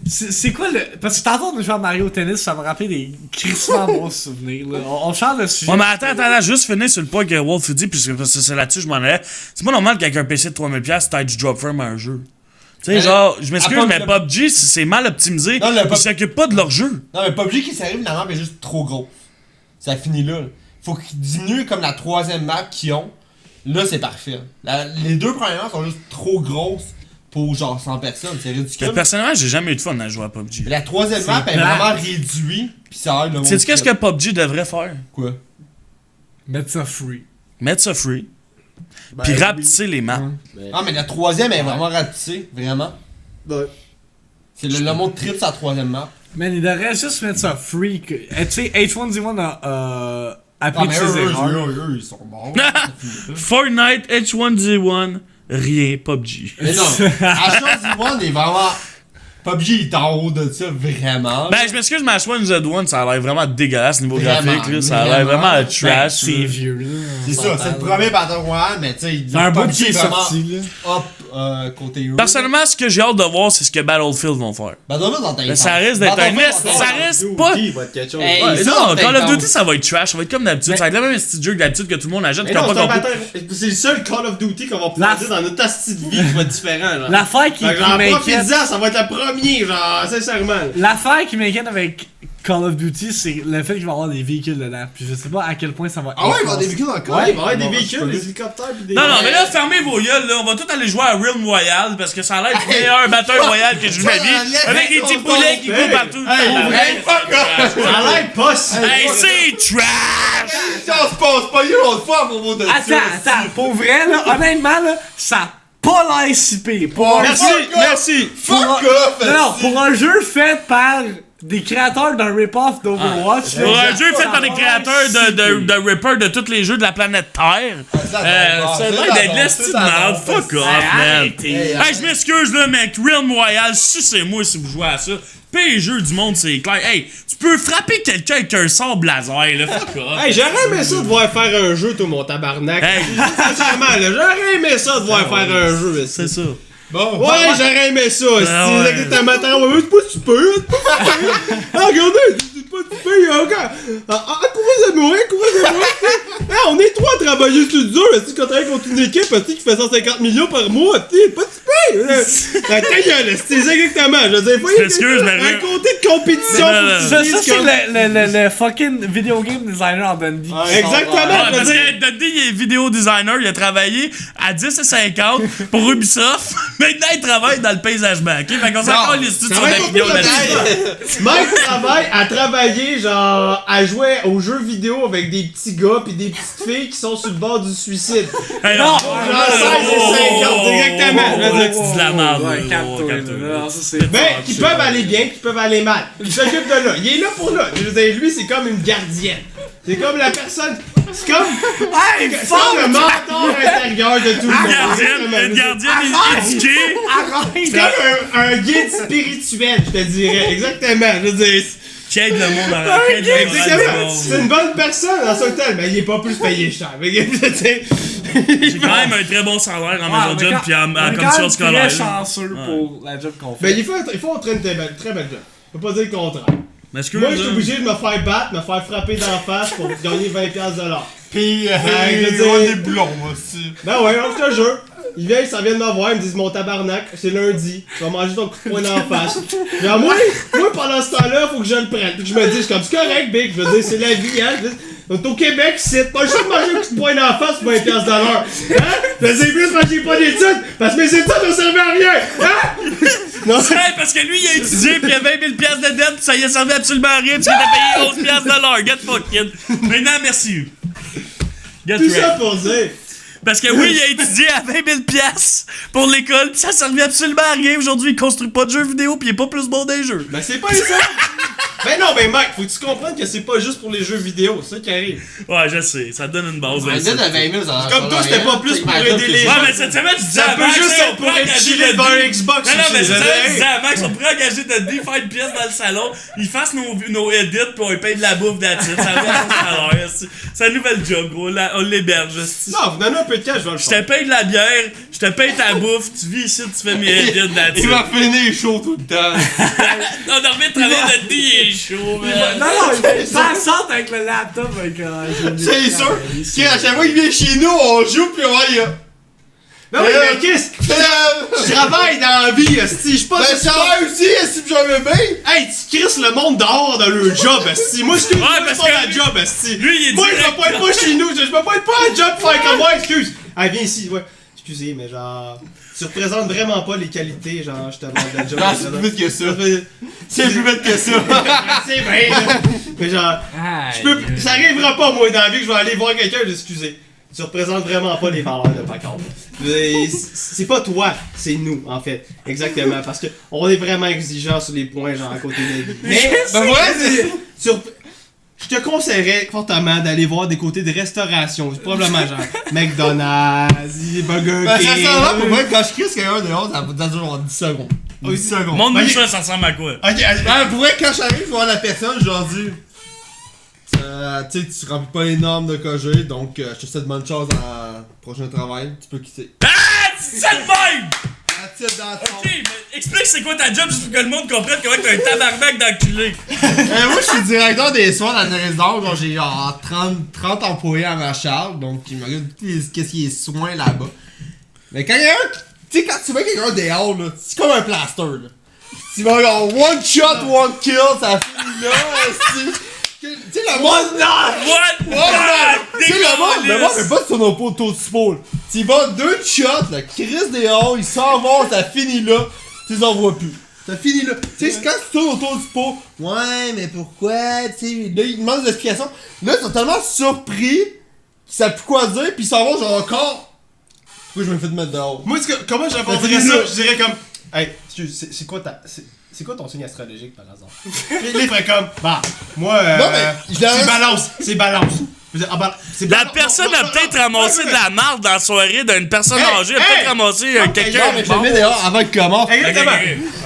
c'est quoi le. Parce que tantôt on a joué à Mario Tennis, ça me rappelait des crissement bons souvenirs, là. On change de sujet. Ouais, mais attends, juste finir sur le point que Wolf dit, puisque parce que c'est là-dessus que je m'en allais. C'est pas normal qu'avec un PC de 3000$, t'aies du drop firm à un jeu. Tu sais, Mais genre, je m'excuse, à mais le- PUBG, c'est mal optimisé. Non, le Ils s'occupent pas de leur jeu. Non, mais PUBG qui s'arrive, la map est juste trop gros. Ça finit là. Faut qu'ils diminuent comme la troisième map qu'ils ont. Là, c'est parfait. Les deux premières maps sont juste trop grosses pour genre 100 personnes. C'est ridicule. Mais personnellement, j'ai jamais eu de fun à jouer à PUBG. La troisième map est plate. vraiment réduite, pis ça aide le monde. Sais-tu qu'est-ce que PUBG devrait faire? Quoi? Mettre ça free. Mettre ça free. Puis rapetisser les maps. Ah, mais la troisième est vraiment ratissée, vraiment. Ouais. C'est le monde trip sa troisième map. Man, il devrait juste mettre ça free. Tu sais, H1Z1 a Ah, appris de mais ses erreurs. eux, ils sont morts. Fortnite, H1Z1, rien, PUBG. Mais non, H1Z1 est vraiment. PUBG il est en haut de ça, vraiment. Ben, je m'excuse, mais H1Z1, ça a l'air vraiment dégueulasse niveau Vraiment, graphique, là. Ça a l'air vraiment. vraiment Ben, trash. c'est là. vieux, là. C'est ça, c'est le premier Battle Royale, mais tu sais, C'est un bout PUBG qui est est vraiment sorti, là. up côté hero. Personnellement, ce que j'ai hâte de voir, c'est ce que Battlefield vont faire. Battlefield dans ta Mais ça risque d'être un nest, ça risque pas. Il va être quelque chose. Hey, Ouais, ça, non, c'est Call of intense. Duty, ça va être trash. Ça va être comme d'habitude. Ça va être le même petit jeu que d'habitude que tout le monde achète. Mais qu'on non, a pas c'est un compris. bataille. C'est le seul Call of Duty qu'on va pouvoir dire dans notre asti de vie qui va être différent. Genre. L'affaire qui Fait que genre, m'inquiète. profite-en, ça va être le premier, genre, sincèrement. L'affaire qui m'inquiète avec Call of Duty, c'est le fait qu'il va y avoir des véhicules dedans. Puis je sais pas à quel point ça va. Ah ouais, il va y avoir des véhicules dans le corps. Ouais, il va y avoir des véhicules, des hélicoptères pis des. Non, non, mais là, fermez vos gueules, là. On va tous aller jouer à Realm Royale parce que ça a l'air du meilleur batteur royal que j'ai vu de ma vie. Avec des petits poulets qui courent partout. Hey, fuck off! Ça a l'air pas si. Hey, c'est trash! Si on se passe pas, il y a l'autre fois à propos de ça. Attends, pour vrai, là, honnêtement, là, ça a pas l'air si pire. Merci, merci. Fuck off! Non, pour un jeu fait par des créateurs d'un rip-off d'Overwatch, là, Pour un ça jeu fait par des a créateurs l'air de Ripper de tous les jeux de la planète Terre. Ça a l'air d'être l'esti de malade. Fuck off, man. arrêtez. Hey, je m'excuse, là, mec. Realm Royale, sucez-moi si vous jouez à ça. Pire jeu du monde, c'est clair. Hey, tu peux frapper quelqu'un avec un sort blazer, là. Fuck off. Hey, j'aurais aimé ça de voir faire un jeu, toi, mon tabarnak. Hey. Sincèrement, là, j'aurais aimé ça de voir faire un jeu, C'est ça. Bon, Ouais, j'aurais aimé ça, ouais. c'est exactement temps. Ouais, c'est pas super, c'est pas super. Ah, regardez, c'est pas super, regarde. Encouragez-moi, encouragez-moi. Ah, on est trois à travailler sur le jeu, si on travaille contre une équipe qui fait 150 millions par mois, c'est pas super. Ta gueule, c'est exactement. Je veux dire, faut Je m'excuse, mais un côté de compétition, Non, non, faut Ça, que tu dises c'est comme- le fucking video game designer en Dundee. Exactement, Ouais, je veux parce dire. que Dundee, il est vidéo designer, il a travaillé à 10,50 pour Ubisoft. Maintenant, il travaille dans le paysagement, ok? Fait qu'on s'en encore les studios sur va la être vidéo pas plus là-dessus. Mike travaille à travailler, genre, à jouer aux jeux vidéo avec des petits gars pis des petites filles qui sont sur le bord du suicide. Hey, Non! Genre 16 et 50, exactement. Je veux dire, C'est de la merde. Ouais, là. calme-toi, Calme-toi. là. Non, ça, c'est. ben, qui peuvent aller bien, qui peuvent aller mal. Il s'occupe de là. Il est là pour là. Je veux dire, lui, c'est comme une gardienne. C'est comme la personne. C'est comme Hey, le mentor intérieur de tout le monde. Une gardienne éduquée. C'est comme un guide spirituel, je te dirais. Exactement. Je veux dire. Qui aide le monde à la Exactement. C'est une bonne personne en son temps, mais il est pas plus payé cher. J'ai quand même un très bon salaire en maison de job puis en commission scolaire. très chanceux pour la job qu'on fait. Ben, il faut entrer une très belle job. Faut pas dire le contraire. M'excuse, Moi, je suis là. obligé de me faire battre, me faire frapper d'en face pour gagner 20$. Pis, je veux il y a dire- des boulons aussi. Ben ouais, je te jure. Ils viennent, ça vient de m'avoir, ils me disent mon tabarnak, c'est lundi, tu vas manger ton coup de poing d'en face. Genre, moi, pendant ce temps-là, faut que je le prenne. Puis que je me dis, je suis comme, c'est correct, Big, je veux dire, c'est la vie, hein. On est au Québec, c'est pas le choix de manger un coup de poing d'en face pour 20$ de l'heure. Hein? Je sais plus parce que j'ai pas d'études, parce que mes études ne servaient à rien. Hein? Non, Hey, parce que lui, il a étudié pis il a 20 000 piastres de dette pis ça y a servi absolument à rien pis il a payé 11 piastres de l'heure. Get fucked, kid. Maintenant, merci. Get tout ça wrecked. pour dire. Parce que oui, il a étudié à 20 000 piastres pour l'école, pis ça servait absolument à rien. Aujourd'hui, il construit pas de jeux vidéo, pis il est pas plus bon des jeux. Ben c'est pas ça! Ben non, ben Mike, faut que tu comprennes que c'est pas juste pour les jeux vidéo, c'est ça qui arrive. Ouais, je sais, ça te donne une base. Un gars de 20 000, ça Comme toi, c'était pas plus pour aider les gens. Ouais, mais cette semaine, je disais Ça à peut Max, juste hey, être on pour pourrait être engager chillé le devant un D. Xbox Non, non, mais aussi, c'est ça, hey. je disais à Max, on pourrait engager notre D, faire une pièce dans le salon, il fasse nos edits, pis on lui paye de la bouffe d'attitude. Ça va son salaire. C'est un nouvel job, gros. Là, on l'héberge. Non, vous donnez un peu de cash, je vais le Je faire. te paye de la bière, je te paye ta bouffe, tu vis ici, tu fais mes edits Il d'attitude. va finir chaud tout le temps. On a remis de travailler notre D, il est chaud, man. Non, non, il s'en avec le laptop avec C'est sûr. À chaque fois qu'il vient chez nous, on joue pis on va y Non, mais qu'est-ce? Je travaille dans la vie, esti, je suis pas Ben, ça va aussi, si j'avais bien. Hey, tu crisses le monde dehors dans le job, esti. Moi, je suis parce pas que ma job, esti. lui, il est Moi, je direct. peux pas être pas chez nous, je peux pas être pas à job pour faire comme moi, excuse. Ah, viens ici, ouais. Excusez, mais genre, tu représentes vraiment pas les qualités, genre, je te demande de la job. Non, c'est plus vite que ça. C'est plus vite que ça. C'est vrai, là. Mais genre, ça arrivera pas, moi, dans la vie, que je vais aller voir quelqu'un et excusez. Tu représentes vraiment pas les valeurs de Packard. C'est pas toi, c'est nous, en fait. Exactement. Parce que on est vraiment exigeants sur les points, genre, à côté de lui. Mais, ben ouais, je te conseillerais fortement d'aller voir des côtés de restauration. Probablement, genre, McDonald's, Burger Ben, King. sincèrement, pour moi, quand je crisse quelqu'un dehors, ça va durer genre 10 secondes. 10 secondes. Montre-nous Ok. ça ressemble à quoi? Ok, allez. Ben, pour vrai, quand j'arrive, je vois la personne, je leur dis. Tu sais, tu remplis pas les normes de KG, donc je te souhaite bonne chance dans le prochain travail. Tu peux quitter. Ah! C'est ça de même! That's it, that's all. Ok, mais explique c'est quoi ta job juste pour que le monde comprenne comment t'as un tabarnak d'enculé. Moi, je suis directeur des soins dans la résidence, donc j'ai genre 30 employés à ma charge, donc ils m'occupent qu'est-ce qui est soins là-bas. Mais quand il y a un. Tu sais, quand tu vois quelqu'un dehors, là, c'est comme un plaster, là. Tu vas genre one shot, one kill, ça finit là, tu sais, le monde. What? Tu sais, le monde fait pas de son auto-dispo, là. Tu vas deux shots, là, Chris dehors, il s'en va, ça finit là, tu les envoies plus. Ça finit là. Tu sais, quand tu tournes autour du pot, ouais, mais pourquoi, tu sais, là, ils demandent des explications. Là, ils sont tellement surpris qu'ils savent plus quoi dire, pis ils s'en vont genre encore. Pourquoi je me fais de mettre dehors? Moi, comment j'aborderais ça? Je dirais comme, hey, excuse, c'est quoi ton signe astrologique par hasard? Les ferait comme, bah, moi, Non, mais je l'avais- c'est balance. C'est La balance. personne Non, a non, peut-être non, ramassé non, de la marde dans la soirée d'une personne Hey, âgée, a hey! peut-être ramassé quelqu'un. Non, mais je le mets dehors avant qu'il commence. Exactement. Ok,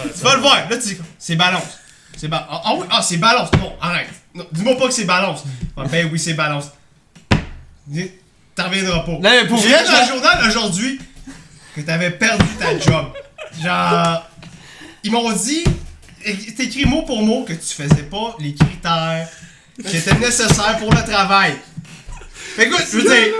ok. Tu vas le voir. Là, tu dis, c'est balance. C'est balance. Ah oui, c'est balance. Non, arrête. Non, dis-moi pas que c'est balance. Ah, ben oui, c'est balance. T'en reviendras pas. Non, mais pour J'ai vrai, lu dans le journal aujourd'hui que t'avais perdu ta job. Genre, ils m'ont dit, c'est écrit mot pour mot que tu faisais pas les critères qui étaient nécessaires pour le travail. Fait que, écoute, je veux dire,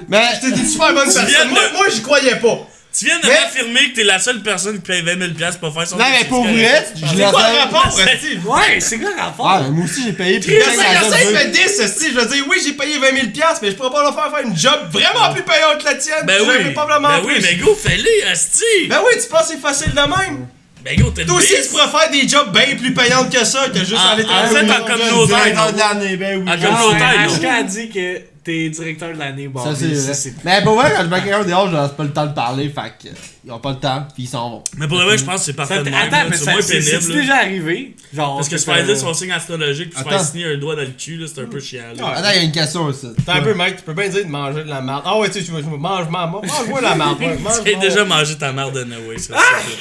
Mais t'es une super bonne viens personne. de- Moi, j'y croyais pas. Tu viens de Mais- m'affirmer que t'es la seule personne qui paye 20 000 $ pour faire son non, mais métier, pour c'est vrai, correct. je C'est l'ai quoi le fait. rapport, c'est- Steve? Ouais, c'est quoi le rapport? Ah, moi aussi j'ai payé plus Chris, cher ça que la il job. fait 10, si je veux dire, oui, j'ai payé 20 000 $, mais je pourrais pas leur faire une job vraiment plus payante que la tienne. Ben J'aurais oui, probablement ben plus. oui, mais go, fais-le, asti! Ben oui, tu penses que c'est facile de même? Ben go, t'es Toi aussi, tu pourrais faire des jobs bien plus payantes que ça, que juste Ah, aller en travailler. fait, en communautaire, Directeur non. de l'année, ben oui. En Ah, communautaire, ouais, non. HK a dit que t'es directeur de l'année. Bon, Ça, c'est mais vrai. c'est- Mais pour vrai, quand je mets quelqu'un dehors, je leur laisse pas le temps de parler, fait que ils ont pas le temps, pis ils s'en vont. Mais pour le vrai, je pense que c'est Ça- parfait de même. Attends, là. mais C'est moins c'est pénible. là. déjà arrivé. Genre, Parce que se faire dire son signe astrologique puis se Attends. faire signer un doigt dans le cul, là, c'est un peu chiant. là. Attends, il y a une question aussi. T'as un peu, mec, tu peux bien dire de manger de la merde. Ah ouais, tu sais, mange-moi la merde. ouais, mange-moi. J'ai déjà mangé ta mère de Noé, ça.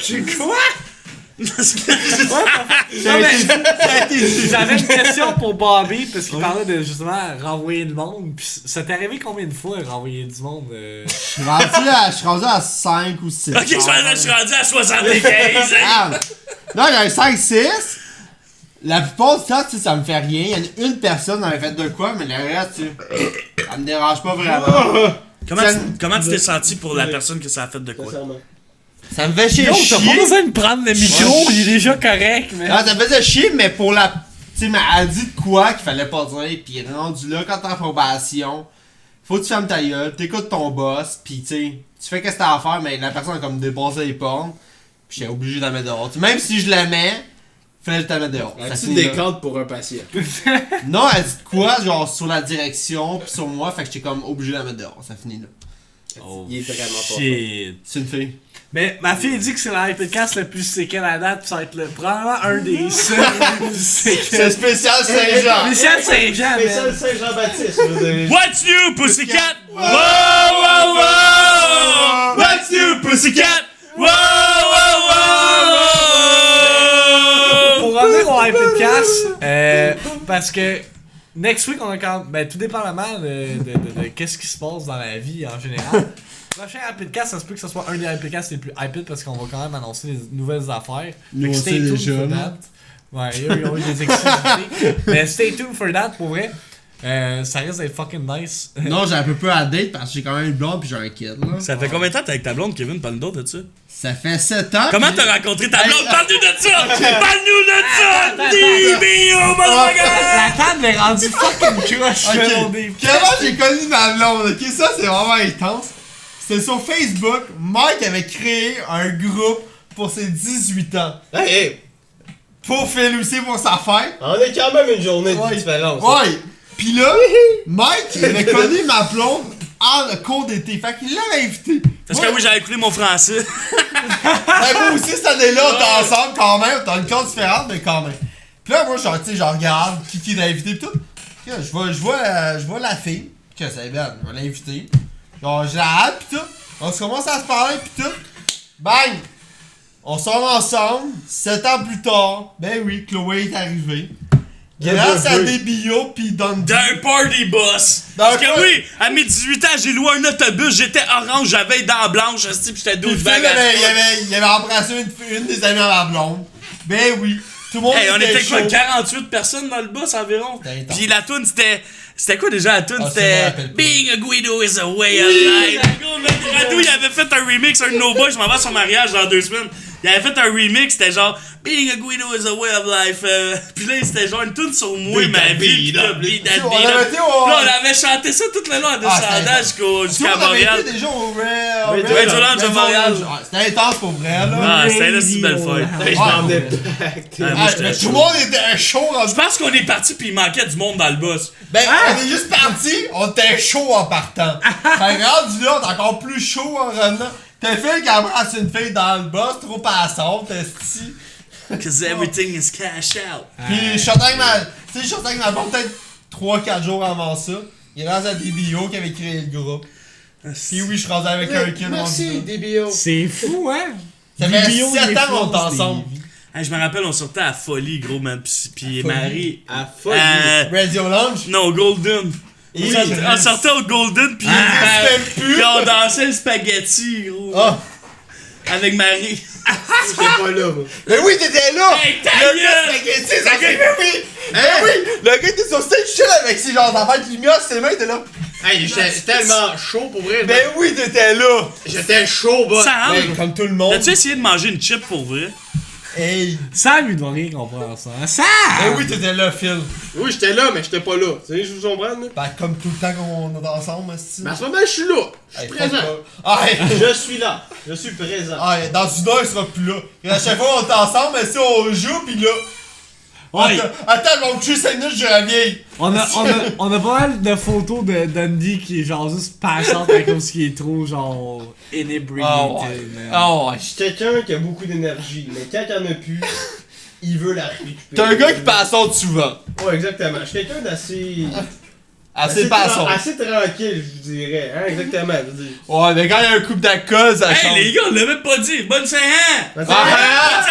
Tu quoi? J'avais J'avais une question pour Bobby parce qu'il parlait de justement renvoyer du monde. Puis ça t'est arrivé combien de fois renvoyer du monde? Je suis rendu à 5 ou 6. Ok, je suis rendu à 75. hein. Là, j'avais 5, 6. La plupart du temps, tu sais, ça me fait rien. Il y en a une personne qui avait fait de quoi, mais le reste, tu sais, ça me dérange pas vraiment. Comment tu t'es senti pour la personne que ça a fait de quoi? Ça me fait chier. Yo, t'as pas besoin de prendre le micro, il est déjà correct, mais. Ah, ça me faisait chier, mais pour la. Tu sais, mais elle a dit de quoi qu'il fallait pas dire, pis rendu là, quand t'es en probation, faut que tu fermes ta gueule, t'écoutes ton boss, pis tu sais, tu fais qu'est-ce que t'as à faire, mais la personne a comme dépassé les pornes, pis j'étais obligé de la mettre dehors. T'sais, même si je l'aimais, fallait que je la mette dehors. Ça Tu finit là. décantes pour un patient. Non, elle dit de quoi, genre sur la direction, pis sur moi, fait que j'étais comme obligé de la mettre dehors. Ça finit là. Oh, Il est vraiment pas shit. C'est une fille. Mais ma fille dit que c'est l'iPodcast le plus séquel à date, pis ça va être probablement un des seuls C'est séquels. spécial Saint-Jean. Spécial Saint-Jean, Spécial man. Saint-Jean-Baptiste, je veux dire. What's new, Pussycat? Wow, wow, wow! What's new, Pussycat? Wow, wow, wow! Pour revenir au iPodcast, parce que next week on a quand même, ben tout dépendamment de qu'est-ce qui se passe dans la vie en général. Le prochain iPodcast, ça se peut que ce soit un des iPodcasts les plus hyped parce qu'on va quand même annoncer des nouvelles affaires. Nous, Fait que on stay sait tuned déjà, for là. that. Ouais, il y a eu des exclusivités. Mais stay tuned for that pour vrai. Ça risque d'être fucking nice. Non, j'ai un peu peu à date parce que j'ai quand même une blonde pis j'ai un kid là. Ça fait combien de temps t'es avec ta blonde, Kevin? Parle-nous de ça. Ça fait 7 ans. Comment pis- t'as rencontré ta blonde? Parle-nous de ça! Parle-nous de ça! DBO, motherfucker! La table est rendue fucking crush. Ok. Comment j'ai connu ma blonde? Ok, ça c'est vraiment intense. C'était sur Facebook. Mike avait créé un groupe pour ses 18 ans. Hey, hey, Pour féliciter pour sa fête. on est quand même une journée de Ouais. différence. Ouais. Pis là, Mike, il avait connu ma blonde en cours d'été. Fait qu'il l'avait invité. Parce que oui, j'avais écouté mon français. Ben, moi aussi, cette année-là, on était ensemble quand même. T'as une carte différente, mais quand même. Pis là, moi, genre, tu sais, je regarde qui l'a invité pis tout. Pis là, je vois la fille. Pis que c'est bien, je vais l'inviter. Genre, je la hâte pis tout. On se commence à se parler pis tout. Bang! On sort ensemble. 7 ans plus tard, ben oui, Chloé est arrivée. Grâce à des bio pis Dundee. D'un party boss. D'un Parce que par- oui, à mes 18 ans, j'ai loué un autobus, j'étais orange, j'avais les dents blanches, esti, pis j'étais Puis douze Phil bagues. il avait embrassé une des amies à ma blonde. Ben oui. Tout le monde Hey, on était quoi, chaud. 48 personnes dans le bus environ? C'était intense. Pis la toune c'était. C'était quoi déjà la toune? Ah, c'est vrai, je me C'était rappelle pas. Being a Guido is a way of life. Gros, le Radou, il avait fait un remix, un de nos boys, je m'en vais à son mariage dans 2 semaines. Il avait fait un remix, c'était genre Being a Guido is a way of life. Pis là, c'était genre une toune sur moi, Beat ma that vie. beat pis là, up. beat that On beat avait up. été au- Là, on avait chanté ça tout le long en descendant Tout jusqu'à le monde avait Montréal. été déjà au Red Red Lounge de Montréal. C'était intense pour vrai, là. Ah, c'était une si belle fête. Hey, je Ouais. m'emmenais pas. Ah, moi, Ah, j'étais mais tout chaud. le monde était chaud en Je pense qu'on est parti pis il manquait du monde dans le bus. Ben, on est juste parti, on était chaud en partant. Fait que rendu là, on est encore plus chaud en revenant. T'as fait qui embrasse une fille dans le boss, trop passante, esti. Cause everything is cash out. Pis je sortais avec ma. Tu sais, je sortais avec ma blonde peut-être 3-4 jours avant ça. Il est rendu à DBO qui avait créé le groupe. Pis oui, je suis rendu avec un kid. Merci, rendu là. DBO. C'est fou, hein? Ça fait Vidéo, 7 il ans qu'on est influence ensemble. des vies. Hey, je me rappelle, on sortait à Folie, gros, man. Pis Folie. Marie. À folie. Radio Lounge. Non, Golden. Oui, On sortait au Golden, pis C'était plus. pis on dansait le spaghetti, gros. Ah! Avec Marie. J'étais pas là, moi. Mais oui, t'étais là! Hey, ta Le gueule! gars, spaghetti, ça fait. Mais oui! Mais oui! Le gars était sur stage chill avec ses genres d'affaires de lumière, ses mains étaient là. Hey, j'étais tellement chaud pour vrai. Ben oui, t'étais là! J'étais chaud, bah. Sam, Ben, comme tout le monde. as-tu essayé de manger une chip pour vrai? Hey! Sam, il doit rien comprendre ça. Sam! Ben oui, t'étais là, Phil. Oui, j'étais là, mais j'étais pas là. Tu sais, je vous comprends, là. Ben, comme tout le temps qu'on est ensemble, esti. Mais à ce moment, je suis là. Je suis Hey, présent. fuck off. Ah, hey. Je suis là. Je suis présent. Ah, hey, dans une heure, il sera plus là. Et à chaque fois, on est ensemble, mais si on joue, pis là. Ouais. Attends, je vais me coucher 5 minutes, je reviens. On a pas mal de photos de Dundee qui est genre juste passante à cause qu'il est trop genre inebriated. man. Ah ouais. Je suis quelqu'un qui a beaucoup d'énergie, mais quand il y en a plus, il veut la récupérer. T'es un gars qui passante souvent. Ouais, exactement. Je suis quelqu'un d'assez. Assez passante. Assez tranquille, je vous dirais. Hein, exactement. Je veux dire. Ouais, mais quand il y a un couple d'alcool, ça change. Hey, les gars, on l'a même pas dit! Bonne Saint-Anne! Parce Ah,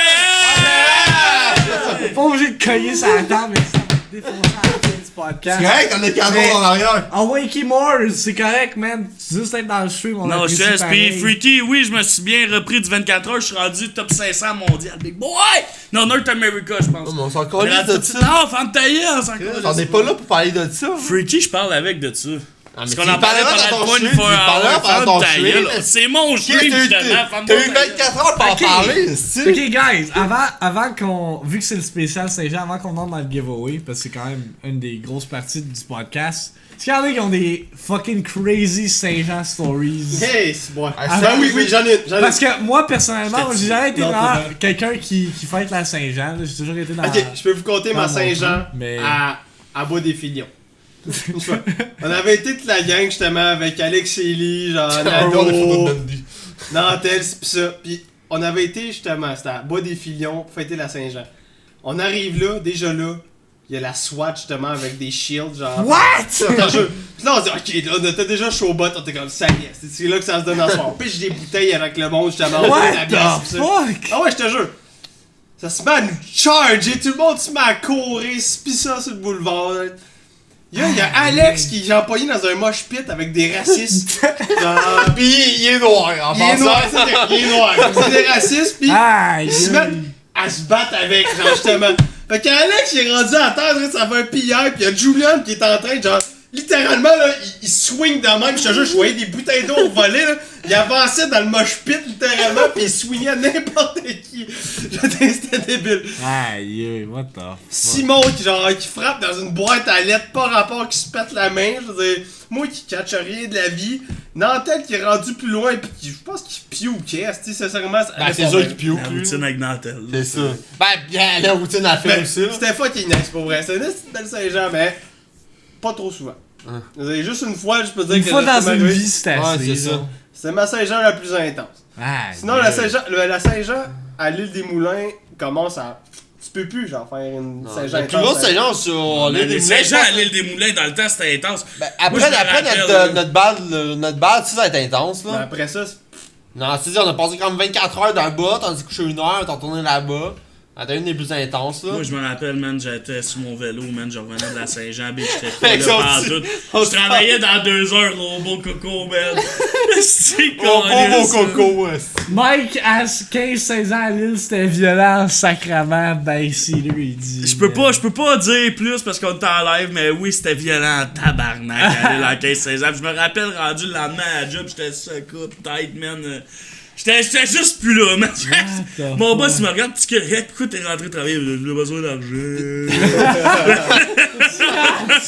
T'es pas obligé de cogner sur la table et ça va te défoncer à la fin du podcast. C'est correct, on a 4 Mais- en arrière. Ah ouais, Mars, c'est correct, man. Juste être dans le stream, on Non, apprécie je pareil. puis Freaky, oui, je me suis bien repris du 24 heures, je suis rendu top 500 mondial, big boy! Non, North America, je pense. mais on s'en Mais calisse la de petite- ça. Non, ferme ta gueule, on s'en On calisse. est pas là pour parler de ça. Freaky, je parle avec de ça. Parce mais qu'on tu en parlait parleras pendant dans ton le stream, point tu parleras pendant ton stream, gueule. mais- C'est mon stream, justement, ferme T'as eu ta gueule. 24 heures pour en Ok. parler, c'est. Ok, guys, avant qu'on. Vu que c'est le spécial Saint-Jean, avant qu'on entre dans le giveaway, parce que c'est quand même une des grosses parties du podcast, est-ce qu'il y en a qui ont des fucking crazy Saint-Jean stories? Hey, c'est bon. Ah, Ben oui, oui, j'en ai. Parce que moi, personnellement, j'ai jamais été Non, vraiment t'es vrai. quelqu'un qui fête la Saint-Jean. là. J'ai toujours été dans. Ok, je peux vous compter ma Dans mon Saint-Jean truc, mais- à Bois des Filions. On avait été toute la gang, justement, avec Alex et Lee, genre, On va des photos de Nado, Dundee. Nantel, pis ça. Pis on avait été, justement, c'était à Bois-des-Filions, pour fêter la Saint-Jean. On arrive là, déjà là, il y a la SWAT, justement, avec des shields, genre... What? Puis là, on dit, ok, là, on était déjà chaud bot, on était comme, ça y est, c'est là que ça se donne en soir. Puis j'ai des bouteilles avec le monde, justement, on What fait la bière, the pis ça. fuck? Ah ouais, je te jure. Ça se met à nous charger, tout le monde se met à courir, pis ça sur le boulevard. Il y a Alex qui est employé dans un mosh pit avec des racistes. Genre, Pis il est noir en il est noir, passant. il est noir. C'est des racistes, pis Aïe! ils se mettent à se battre avec, genre, justement. Fait qu'Alex, il est rendu à terre, ça fait un pilleur, pis il y a Julian qui est en train de, genre, littéralement, là, il swing de même, je te jure, je voyais des bouteilles d'eau voler, là. Il avançait dans le mosh pit, littéralement, pis il swingait n'importe qui. C'était débile. Aïe, what the fuck? Simon qui frappe dans une boîte à lettres, pas rapport, qui se pète la main, je veux dire, moi qui catch rien de la vie, Nantel qui est rendu plus loin, pis qui, je pense qu'il pioquait, sincèrement. Ben, c'est sûr qu'il pioque, La lui. routine avec Nantel. C'est ça. Ben, bien, la routine a fait Ben, aussi, là. c'était fucking nice pour vrai, c'est une petite belle Saint-Jean, mais pas trop souvent. Je veux dire, juste une fois, je peux dire Une que fois ça dans m'est une arrivé. vie, c'est Ouais, assez. c'est ça. C'est ma Saint-Jean la plus intense. Aïe. Sinon, la Saint-Jean à l'île des Moulins commence à. Tu peux plus, genre, faire une Saint-Jean La plus grosse intense. Saint-Jean sur l'île des Les Moulins. Saint-Jean à l'île des Moulins, dans le temps, c'était intense. Ben, Moi, après, je me après rappelle, notre balle, tu sais, ça va être intense, Mais là. après ça, Non, c'est-à-dire, on a passé comme 24 heures dans le bas, on s'est couché 1 heure, on est retourné là-bas. C'était une des plus intenses, là. Moi, je me rappelle, man, j'étais sur mon vélo, man, je revenais de la Saint-Jean, bitch, j'étais pas Avec là son pendant petit- tout. Je travaillais dans 2 heures, gros beau coco, man. C'est Oh, con, beau coco, ouais. Mike, à 15-16 ans à Lille, c'était violent, sacrament, ben ici, lui, il dit. Je peux pas dire plus parce qu'on était en live, mais oui, c'était violent en tabarnak à l'île en 15-16 ans. Puis je me rappelle, rendu le lendemain à la job, j'étais sur coup de tête, man. J'étais juste plus là, man. the Mon fuck? boss, il me regarde, tu correct, pourquoi t'es rentré travailler? J'ai besoin d'argent.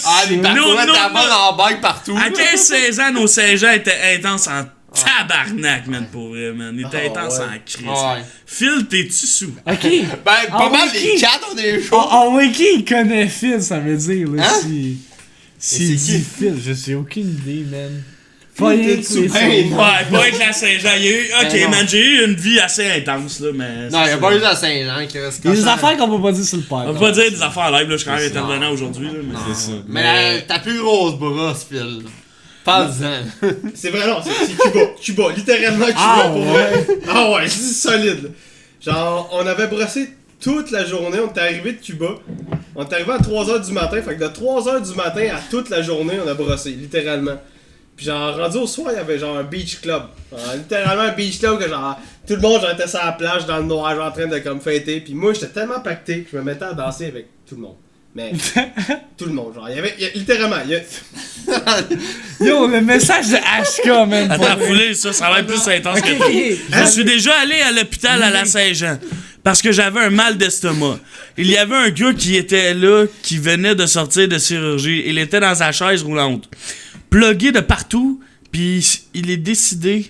Ah, les parcours Non, étaient non, bonnes en bike partout. À 15-16 ans, nos Saint-Jean étaient intenses en tabarnak, man, pour vrai, man. Ils étaient Ah, intenses ouais. en crise. Ouais. Phil, t'es-tu sous? Ok. Ben, pas mal, oui, les qui? 4 ont des choses. En wiki, il connaît Phil, ça veut dire, là, Hein? si. c'est Si qui? dit Phil, je sais aucune idée, man. Pas rien que t'es-tu les bien, Saint-Jean. Ouais, pas avec la Saint-Jean. Il y a eu. Ok, Ben non. man, j'ai eu une vie assez intense, là, mais. Non, il y a pas eu de Saint-Jean qui reste Il y a des cochon. affaires qu'on peut pas dire sur le podcast. On va pas dire des affaires live, là, je suis quand même C'est ça. intervenant aujourd'hui, là, mais c'est ça. Mais ta plus grosse brosse, Phil. Parle-en. c'est vrai, non, c'est Cuba. Cuba, littéralement Cuba Ah, pour vrai. Ah ouais, c'est solide. Là. Genre, on avait brossé toute la journée, on était arrivé de Cuba. On est arrivé à 3h du matin, fait que de 3h du matin à toute la journée, on a brossé, littéralement. Puis genre, rendu au soir, il y avait genre un beach club. Genre, littéralement un beach club que genre, tout le monde genre, était sur la plage dans le noir, genre, en train de comme fêter. Puis moi, j'étais tellement pacté que je me mettais à danser avec tout le monde. Mais, tout le monde, genre, il y a littéralement, il y a... Yo, le message de Ashka, man. pour Attends, vrai. foulé, ça va être plus intense que Ok, toi. ok. Je suis déjà allé à l'hôpital à la Saint-Jean parce que j'avais un mal d'estomac. Il y avait un gars qui était là, qui venait de sortir de chirurgie. Il était dans sa chaise roulante. Plugué de partout, puis il décide,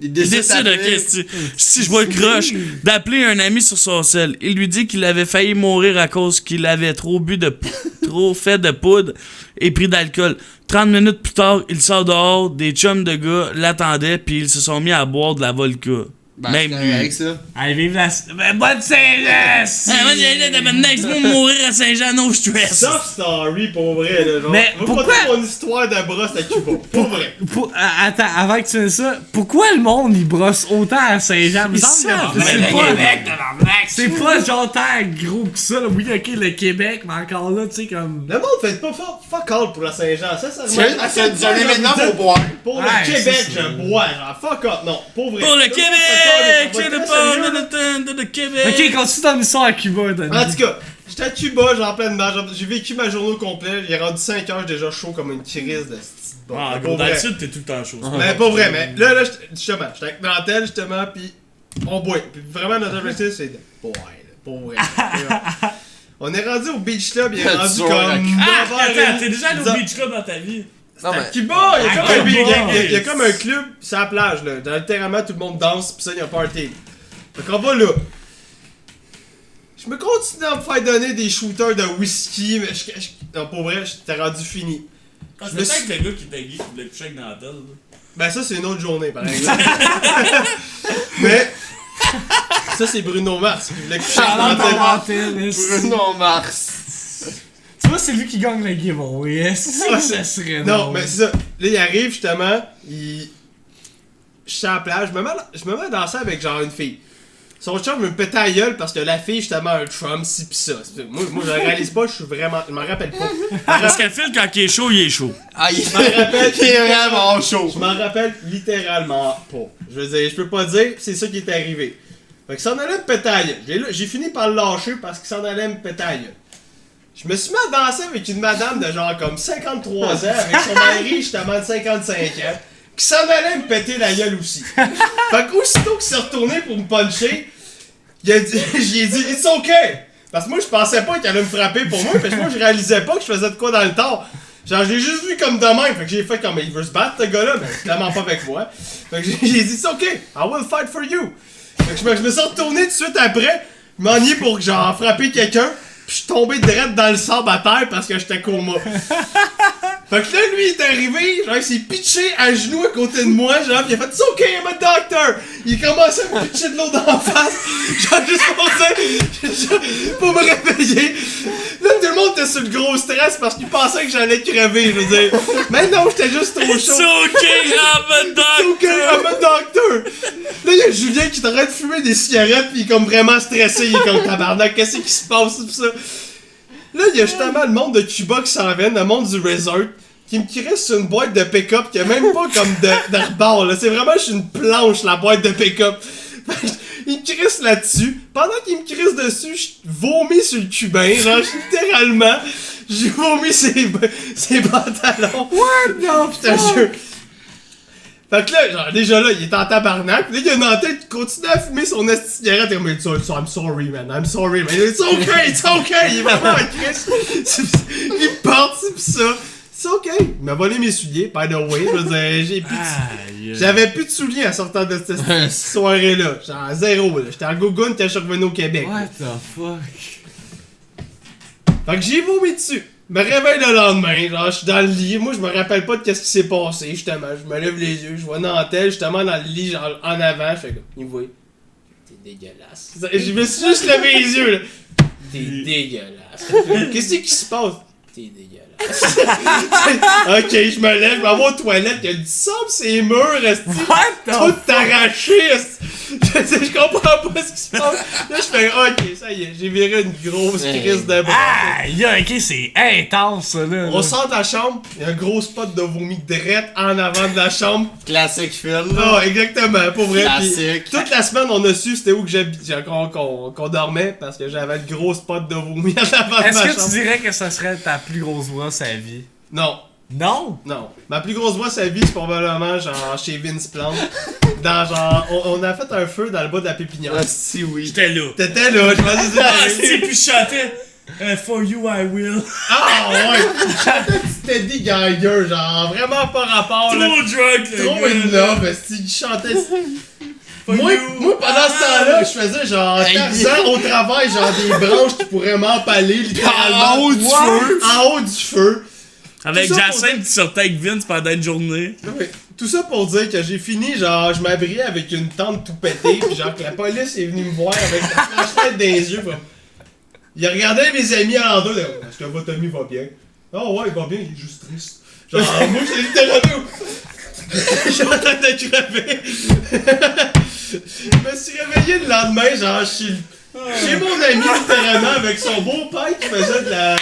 ok, si je vois le croche, d'appeler un ami sur son sel. Il lui dit qu'il avait failli mourir à cause qu'il avait trop fait de poudre et pris d'alcool. 30 minutes plus tard, il sort dehors, des chums de gars l'attendaient, puis ils se sont mis à boire de la vodka. Ben, Même c'est lui. avec ça. Allez, vive la. Ben, bonne Saint-Jean! Ah, moi, j'ai dit, maintenant, c'est pour mourir à Saint-Jean, no stress. Soft story pour vrai, là. Genre, Mais va pourquoi- pas dire mon histoire de brosse à Cuba. Pour vrai. Attends, avant que tu fasses ça, pourquoi le monde il brosse autant à Saint-Jean? Me semble savent, que c'est mais pas. C'est pas genre tant gros que ça, là. Oui, ok, le Québec, mais encore là, tu sais, comme. Le monde fait pas fuck all pour la Saint-Jean. Ça C'est un événement pour boire. Pour Ouais, le Québec, c'est ça. je bois. Genre, fuck off. Non, pour vrai. Pour le monde Québec, fuck all, c'est on le va être très sérieux, là. port de Québec. Ok, continue ton histoire à Cuba, Denis. En tout cas, j'étais à Cuba, genre en pleine nage. J'ai vécu ma journée au complet. Il est rendu 5 heures, déjà chaud comme une crise de style. Bon, Ah, mais gros, pour vrai. d'habitude, t'es tout le temps chaud. Mais pas vrai, mais là, justement, j'étais avec Nantel, justement, pis on boit. Pis vraiment, notre objectif, c'est de boire, là, pour vrai. On est rendu au beach club, il est rendu Tu comme vois, la- 9 Ah, attends, heures. t'es déjà allé au beach club dans ta vie? Non, À mais. Cuba, il y a comme un Cuba, il y a comme un club sur la plage, là. Dans littéralement, tout le monde danse, pis ça, il y a un party. Fait qu'on va là. Je Je me continue à me faire donner des shooters de whisky, mais non, pour vrai, j'étais rendu fini. Ah, c'était avec le gars qui était gay qui voulait coucher avec Nantel. Ben ça, c'est une autre journée, par exemple. Mais... Ça, c'est Bruno Mars qui voulait coucher avec Nantel. Bruno Mars. Tu vois, c'est lui qui gagne le giveaway. Ça serait Non, drôle. mais c'est ça. Là, il arrive, justement, je suis à la plage, je me mets à danser avec genre une fille. Son chum me pétait à la gueule parce que la fille, justement, a un Trump, ci pis ça. Moi, je réalise pas, je m'en rappelle pas. Parce que Phil, quand il est chaud, il est chaud. Ah, il rappelle- est vraiment chaud. Je m'en rappelle littéralement pas. Je veux dire, je peux pas dire, c'est ça qui est arrivé. Fait que s'en allait me péter à la gueule. J'ai fini par le lâcher parce qu'il s'en allait me péter à la gueule. Je me suis mis à danser avec une madame de genre comme 53 ans, avec son mari justement de 55 ans, qui s'en allait me péter la gueule aussi. Fait qu'aussitôt qu'il s'est retourné pour me puncher, j'y ai dit « It's okay! » Parce que moi je pensais pas qu'il allait me frapper pour moi, parce que moi je réalisais pas que je faisais de quoi dans le tort. Genre je l'ai juste vu comme de même, fait que j'ai fait comme il veut se battre ce gars-là, mais clairement pas avec moi. Fait que j'ai dit « It's okay, I will fight for you! » Fait que je me suis retourné tout de suite après, m'en nier pour genre frapper quelqu'un. Pis je suis tombé direct dans le sable à terre parce que j'étais coma. Fait que là, lui, il est arrivé, genre, il s'est pitché à genoux à côté de moi, genre, pis il a fait « It's okay, I'm a doctor! » Il commençait à me pitcher de l'eau dans la face, genre, juste pour me réveiller. Là, tout le monde était sur le gros stress parce qu'il pensait que j'allais crever, je veux dire. Mais non, j'étais juste trop It's chaud. okay, I'm a It's okay, I'm a doctor! Là, il y a Julien qui est en train de fumer des cigarettes pis il est comme vraiment stressé, il est comme tabarnak, qu'est-ce qui se passe, pis ça. Là, il y a justement le monde de Cuba qui s'en vient, le monde du resort, qui me crisse sur une boîte de pick-up qui a même pas comme de rebord, là. C'est vraiment juste une planche, la boîte de pick-up. Il me crisse là-dessus. Pendant qu'il me crisse dessus, je vomis sur le cubain, genre, littéralement. J'ai vomi ses pantalons. What the fuck? Je te jure. Fait que là, genre, déjà là, il est en tabarnak. Là, il y a une antenne qui continue à fumer son esti cigarette. Et comme, I'm sorry, man. I'm sorry, man. It's okay, it's okay. Il est vraiment en crise. Il me porte, pis ça. C'est ok. Il m'a volé mes souliers, by the way. Je veux dire, j'avais plus de souliers en sortant de cette soirée-là. Genre, zéro, là. J'étais en Gougoune quand je suis revenu au Québec. What the fuck? Fait que j'ai vomi dessus. Me réveille le lendemain, genre je suis dans le lit, moi je me rappelle pas de qu'est-ce qui s'est passé, justement, je me lève les yeux, je vois Nantel justement dans le lit, genre en avant, je fais comme, il me voit, t'es dégueulasse. Je me suis juste levé les yeux, là. T'es dégueulasse. Qu'est-ce qui se passe? T'es dégueulasse. Ok, je me lève, je m'en vais aux toilettes, il y a du sang pis c'est murs, esti. Tout arraché, esti. Je comprends pas ce qui se passe. Là, je fais, ok, ça y est, j'ai viré une grosse crise de bras. Ah, ok, c'est intense, ça, là. On sort de la chambre, il y a un gros spot de vomi drette en avant de la chambre. Classique film. Ah, exactement, pour vrai. Puis Classique. toute la semaine, on a su c'était où que j'habitais, qu'on dormait, parce que j'avais le gros spot de vomi en avant de ma Est-ce chambre. que tu dirais que ça serait ta plus grosse brosse à vie? Non. Non? Non. Ma plus grosse brosse à vie, c'est probablement genre chez Vince Plante. Dans genre, on a fait un feu dans le bas de la pépinière. Ah, si oui. J'étais là. T'étais là, je pensais que Ah, c'était c'est puis je chantais For you I will. Ah ouais! Chantait Teddy Geiger, genre vraiment pas rapport là. Trop drunk, le Trop gars, in là. love, il chantait. For Moi, you. moi, pendant ce temps-là, je faisais genre Tarzan au travail, genre des branches qui pourraient m'empaler littéralement. En haut du feu. En haut du feu. Avec Tout ça pour Jacinthe qui sortait avec Vince pendant une journée. Oui. Tout ça pour dire que j'ai fini, genre, je m'abriais avec une tente tout pétée, pis genre que la police est venue me voir avec la flashlight dans les yeux. Comme... Il regardait mes amis à l'endroit, est-ce que votre ami va bien? Oh ouais, il va bien, il est juste triste. Genre, moi j'ai littéralement. J'ai en train de crever. Je me suis réveillé le lendemain, genre, chez mon ami littéralement avec son beau-père qui faisait de la.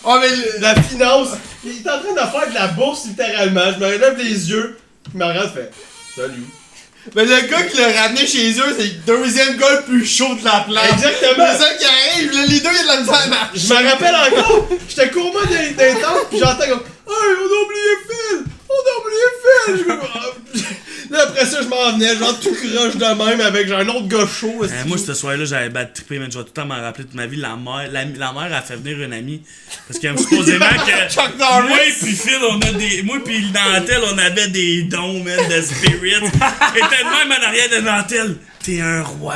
Oh, mais De la finance. Il est en train de faire de la bourse littéralement. Je me relève les yeux. Il me regarde fait salut. Mais le gars qui l'a ramené chez eux, c'est le deuxième gars le plus chaud de la place. Exactement. C'est ça qui arrive, là, les deux, il y a de la misère à marcher. Je me rappelle encore. J'étais coma d'un temps. Puis j'entends comme hey, on a oublié Phil. On a oublié Phil. Je me... Là après ça je m'en venais genre tout croche de même avec genre un autre gars chaud. Moi, ce soir-là, j'avais bad trippé, mais je vais tout le temps m'en rappeler toute ma vie. La mère a fait venir une amie. Parce qu'elle me supposément que. Chuck Norris. Moi pis Phil, on a des. Moi pis le Nantel, on avait des dons, man, de spirit. Et tellement même en arrière de Nantel. T'es un roi.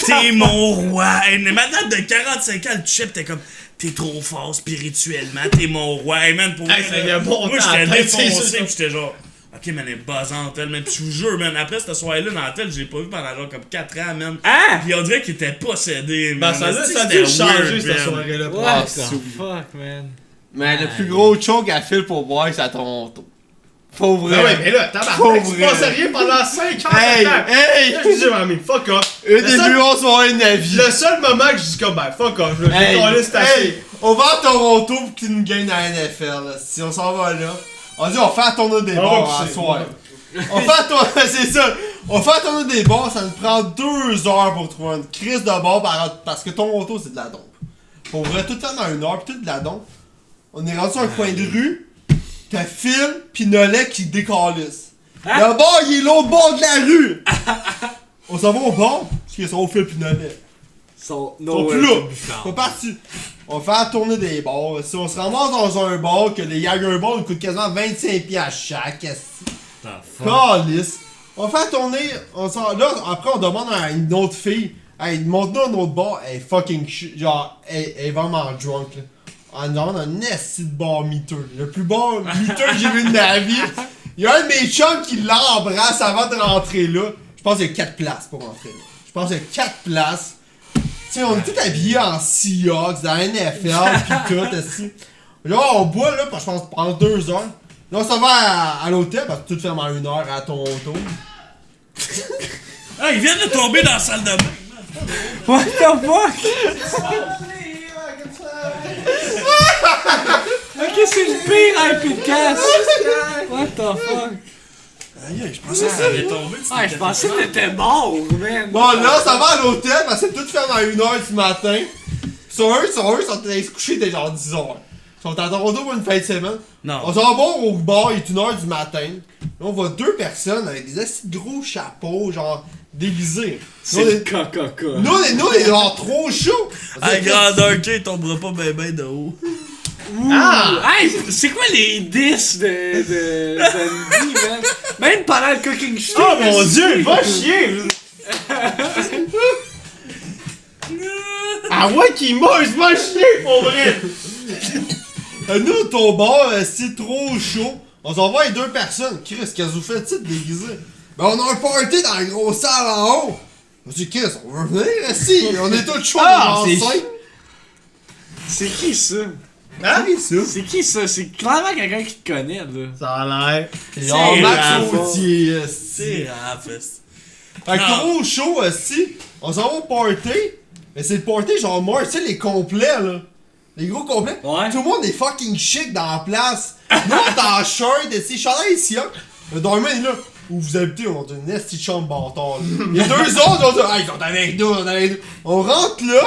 T'es mon roi. Hey, une madame de 45 ans, le touchait pis t'es comme, t'es trop fort spirituellement, t'es mon roi. Hey man, pour Hey, vrai, ça y a bon moi temps, j'étais tête, c'est défoncé sûr. pis j'étais genre, ok man, elle est buzzante elle, man. Pis je vous jure, man, après cette soirée-là dans la tête, je l'ai pas vu pendant genre comme 4 ans, man. Ah! Pis on dirait qu'il était possédé, Ben, man. ça Esti, a dû c'était changer weird, cette man. soirée-là. pour What moi. the fuck, man? Mais le plus gros choke à fil pour boire, c'est à Toronto. Faut vrai. Ben ouais, mais là, Faut tabarnak, il se vrai. passait rien pendant 5 ans. Hey, Là, hey! je disais, mais fuck off. Une Le des seul- plus grosses soirées de ma vie. Le seul moment que je dis comme, ben fuck off, je vais Hey, coller cette hey, on va à Toronto pour qu'il nous gagne à la NFL. Là. Si on s'en va là, on dit on fait un tournoi des On va bars à pousser. soir. On fait un tournoi, c'est ça. On fait un tournoi des bars, ça nous prend 2 heures pour trouver une crise de bar parce que Toronto c'est de la dompe. Pour vrai, tout le temps dans 1 heure, pis tout de la dompe. On est rendu sur un coin de rue, t'as Phil pis Nolet qui décalissent. Le bar il est l'autre bord de la rue. On s'en va au bar, parce qu'ils sont Phil pis Nolet. Sont Ils sont plus là. Pas parti. On va faire tourner des bars. Si on se ramasse dans un bar que les Jagger Bars nous coûtent quasiment 25$ chaque. Calice. On va faire tourner. Là, après, on demande à une autre fille. Hey, montre-nous un autre bar. Elle est fucking genre, elle est vraiment drunk. Là. On demande un esti de bar miteux. Le plus bon miteux que j'ai vu de ma vie. Il y a un de mes chums qui l'embrasse avant de rentrer là. Je pense qu'il y a 4 places pour rentrer là. Je pense qu'il y a 4 places. T'sais, on est tous habillés en Seahawks, dans la NFL, pis tout, aussi. Là, on boit, là, je pense, pendant 2 heures. Là, on s'en va à l'hôtel, parce que tout ferme en 1 heure à Toronto. Ah, ils viennent de tomber dans la salle de bain. What the fuck? Ok, c'est le pire IP de casse! What the fuck? Aïe, je pensais que ça allait tomber. Ah, je pensais que t'étais mort, man! Bon, là, ça va à l'hôtel, parce que tout ferme à 1 heure du matin. Sur eux, ils sont allés se coucher dès genre 10 heures. Ils sont à Toronto pour une fin de semaine. Non. On s'en va au bar, il est 1 heure du matin. Là, on voit 2 personnes avec des assez gros chapeaux, genre déguisés. C'est le Coca-Cola. Nous, on est genre trop chaud. Hey, grandeur K, il tombera pas ben ben de haut. Ah! Hey, c'est quoi les 10 de Andy, man? Même pendant le cooking show! Oh mon dieu, va chier! Ah ouais, qui mange, va chier, pour vrai! Nous, ton bar, c'est trop chaud. On s'en va avec 2 personnes. Chris, qu'est-ce que vous faites de déguisé? Ben, on a un party dans la grosse salle en haut. Je dis, Chris, on veut venir, si, on est tous chauds, Ah, on est c'est- enceinte. C'est qui ça? Hein? C'est ça. C'est qui ça? C'est clairement quelqu'un qui te connaît, là. Ça a l'air. Genre C'est Max Rafa. Autier, C'est rafiste. Fait que Non. trop chaud, si. On s'en va au party. Mais c'est le party genre mort, tu sais, les complets, là. Les gros complets. Ouais. Tout le monde est fucking chic dans la place. Nous, on est en shirt, si chandail ici, hein. Le dormant est là. Où vous habitez, on a une esti de chambre bâtard, là. Les 2 autres, on dit, hey, ils sont avec nous, on est avec nous. On rentre là.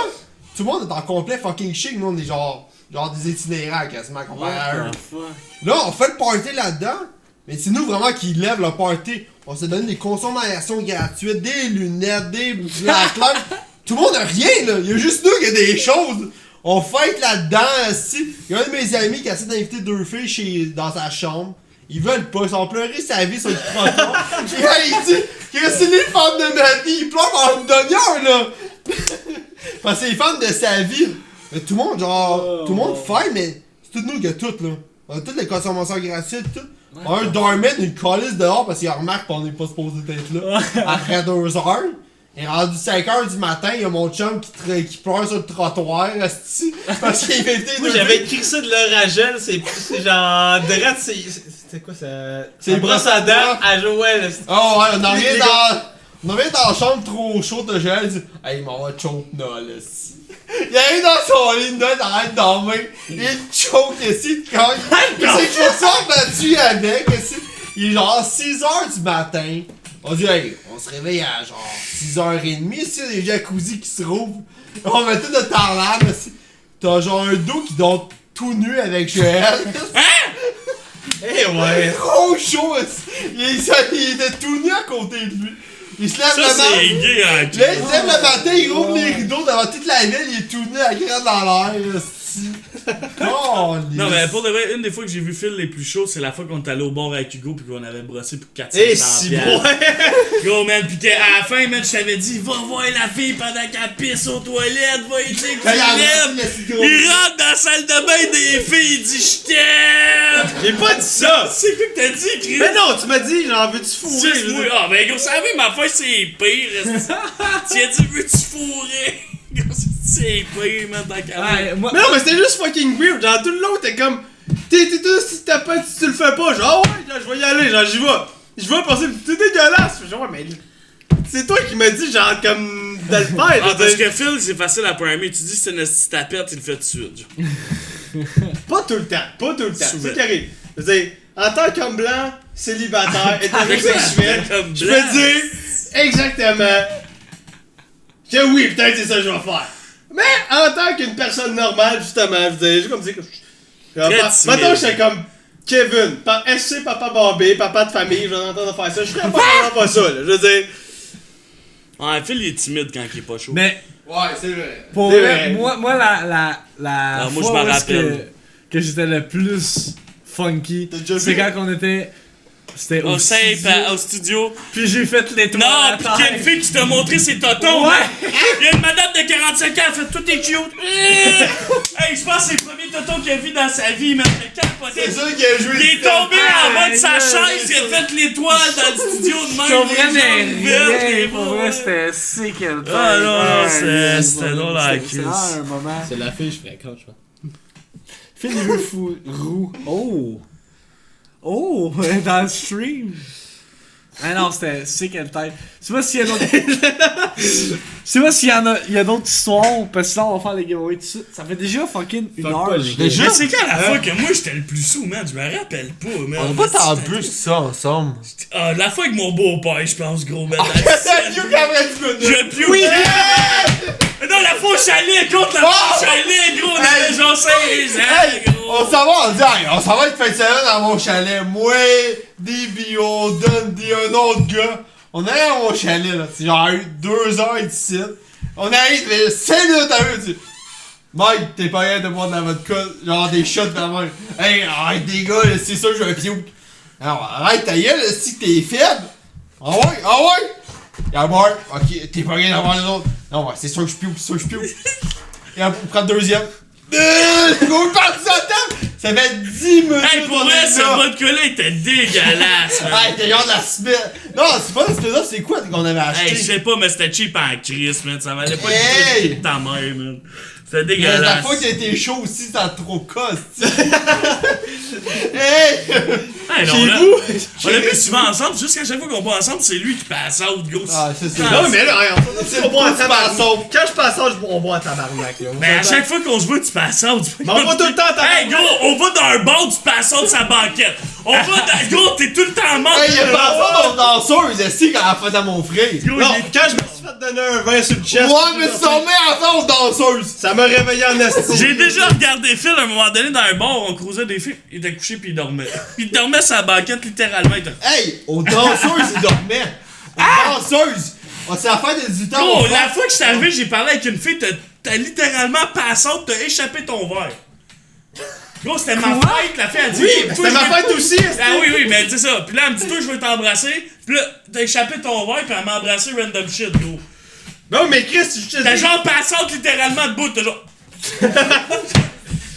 Tout le monde est en complet fucking chic. Nous, on est genre des itinérants quasiment comparé à eux. What the fuck? Là, on fait le party là-dedans, mais c'est nous vraiment qui lève le party. On s'est donné des consommations gratuites, des lunettes, des blacklights. Tout le monde a rien, là. Il y a juste nous qui a des choses. On fête là-dedans, aussi. Il y a un de mes amis qui a essayé d'inviter 2 filles dans sa chambre. Ils veulent pas, ils sont pleurer sa vie sur le trottoir. Et là, il dit que c'est les femmes de ma vie. Il pleure en une demi-heure, là. Parce que c'est les femmes de sa vie. Mais tout le monde, genre, tout le monde fait, mais c'est tout nous qui a tout, là. On a toutes les consommations gratuites, tout. On a un doorman, une calisse dehors parce qu'il remarque qu'on n'est pas supposé être là. Après 2 heures. Il est rendu 5 heures du matin, il y a mon chum qui pleure sur le trottoir, esti, parce qu'il a été Moi j'avais écrit ça de l'oragel, c'est genre direct, c'est quoi ça? C'est brosse à dents à Joël. Oh ouais, on arrive Les dans la chambre trop chaude de Joël, il dit hey, il m'en va choke Nol, esti. Il arrive dans son lit, Nol arrête de dormir, il choke esti, quand il s'est fait ça battu avec, esti. Il est genre 6h du matin. On dit, hey, on se réveille à genre 6h30, ici, il y a des jacuzzi qui se rouvrent. On met tout notre temps là, mais t'as genre un dos qui dort tout nu avec Joël. Eh ouais. Trop chaud, il était tout nu à côté de lui. Il se lève Ça, le c'est matin. gay, hein. Là, il se lève le matin, il ouvre les rideaux devant toute la ville, il est tout nu à graine dans l'air, esti. Oh, Non, mais pour de vrai, une des fois que j'ai vu Phil les plus chauds, c'est la fois qu'on est allé au bar avec Hugo pis qu'on avait brossé pour 400 Et si bon. Gros, man, pis qu'à la fin, man, je t'avais dit, va voir la fille pendant qu'elle pisse aux toilettes, va y dire que tu l'aimes. Il rentre dans la salle de bain des filles, il dit, je t'aime. J'ai pas dit ça! C'est quoi que t'as dit, Chris? Mais non, tu m'as dit, j'en veux-tu fourrer? Juste moi. Ah, ben, gros, ça avait ma feuille, c'est pire. Tu as dit, veux-tu fourrer? Gros, c'est pire, man, dans la caméra. moi, Mais non, mais c'était juste fucking weird. Genre, tout le long, t'es comme. T'es tout, si t'as pas, si tu le fais pas. Genre, ouais, genre, je vais y aller, genre, j'y vais. Je vais passer, t'es dégueulasse. Genre, ouais, mais. C'est toi qui m'as dit, genre, comme. De le faire. Ah, parce que Phil, c'est facile à primer. Tu dis, c'est une petite tapette, il le fait tout de suite. Genre. Pas tout le temps, pas tout le temps. Souvent. C'est carré. Je veux dire, en tant qu'homme blanc, célibataire, hétérosexuel, Comme je blanc. peux dire exactement que oui, peut-être c'est ça que je vais faire. Mais en tant qu'une personne normale, justement, je veux dire, je comme dire que Très timide. maintenant, j'étais comme Kevin, SC Papa Bombay, papa de famille, je vais entendre faire ça. Je ferais pas ça, là. Je veux dire. Ouais, Phil, il est timide quand il est pas chaud. mais Ouais, c'est vrai. pour C'est vrai, vrai. moi la Ah, moi, je fois m'en où est-ce rappelle. que j'étais le plus funky, T'as déjà c'est vu? quand on était. C'était Au safe, studio, au studio. puis j'ai fait l'étoile. Non, à pis terre. qu'il y a une fille qui t'a montré ses totons. Ouais. Il y a une madame de 45 ans, elle fait tout est cute. Hey, je pense que c'est le premier toton qu'il a vu dans sa vie, man. Le capoté. C'est sûr qu'il a joué. Il est tombé en bas de sa Aïe, chaise, il a fait l'étoile dans le studio de même. Pour vrai, les mais jambes vertes, rien, les pour bras. vrai, c'était sick. Ah, non, c'était drôle à la C'est crise. un moment. C'est la fille, je fréquente, je pense. Phil, il veut fou roux. Oh! Oh! Dans le stream! Ah non, c'était sick and tight. Je sais pas s'il y a d'autres. Je sais pas s'il y en a, il y a d'autres histoires, parce que sinon on va faire les giveaways tout de suite. Ça fait déjà fucking une Fuck heure. pas, les j'ai- gars. Mais c'est quand la fois que moi j'étais le plus sous, man? Je me rappelle pas, man. On a pas tant bu que ça ensemble. Ah, la fois avec mon beau-père, je pense, gros, man. C'est mieux qu'après du coup. Je pue. Oui! Non, la fois au chalet, contre la fois au chalet, gros, on avait genre 16 Hey, ans, gros. on s'en va, on dit, hey, on s'en va être fin de semaine dans mon chalet. Moi, Déby, on donne un autre gars. On arrive à mon chalet, là. C'est genre 2 heures d'ici. On arrive, 5 minutes à eux, tu Mike, t'es pas rien de boire de la vodka, genre des shots de la main. Hey, arrête des gars, là, c'est sûr que j'ai un piou. Alors, arrête ta gueule, si t'es faible. Ah ouais, ah ouais. Y'a boire, ok, t'es pas rien d'avoir les autres. Non, ouais, c'est sûr que je piou, c'est sûr que je piou. Et on prend le deuxième. Go parti sur la table! Ça fait 10 minutes! Hey, pour on vrai, est ce là. vodka-là était dégueulasse, man. Hey, t'es genre de la semaine! Non, c'est pas la semaine, c'est quoi qu'on avait acheté? Hey, je sais pas, mais c'était cheap en crise, man. Ça valait pas Hey! le prix de ta mère, man. C'était Mais la dégueulasse. fois que t'étais chaud aussi, t'as trop casse, Hey! Hey, non, Chez là, vous? on l'a vu souvent ensemble, juste qu'à chaque fois qu'on boit ensemble, c'est lui qui passe out, gros. Ah, c'est ça. Non, mais là, regarde, C'est on boit en le tabarnak. passant. Quand je passe ça, on boit en tabarnak, là. Mais à chaque fois qu'on se voit, tu passes out. Mais on va tout le temps en tabarnak. Hey, gros, on va dans un bar, tu passes out de sa banquette. On va dans. Gros, t'es tout le temps mort. Hey, il a pas ça dans danseuse, est-ce qu'elle a fait à mon frère? Gros, Non, il est- quand je me suis fait donner un vin sur le chest. Ouais, mais c'est son mère ensemble danseuse! Ça m'a réveillé en esti. J'ai déjà regardé Phil à un moment donné dans un bar, on croisait des filles, il était couché pis il dormait. Il dormait sur la banquette littéralement. Il était... Hey, aux danseuses, il dormait! Aux danseuses! On s'est à faire des 18 ans! Gros, on la fait- fois que je suis arrivé, j'ai parlé avec une fille, t'as littéralement passé, t'as échappé ton verre. Gros, c'était ma fête, la fille a dit. Oui, toi, c'était je ma veux- fête aussi, esti. Ah oui, oui, mais c'est ça. Puis là, elle me dit, toi, je veux t'embrasser. Puis là, t'as échappé ton verre, puis elle m'a embrassé random shit, gros. Non, mais Chris, je te T'as dis. genre passé littéralement debout, t'as genre.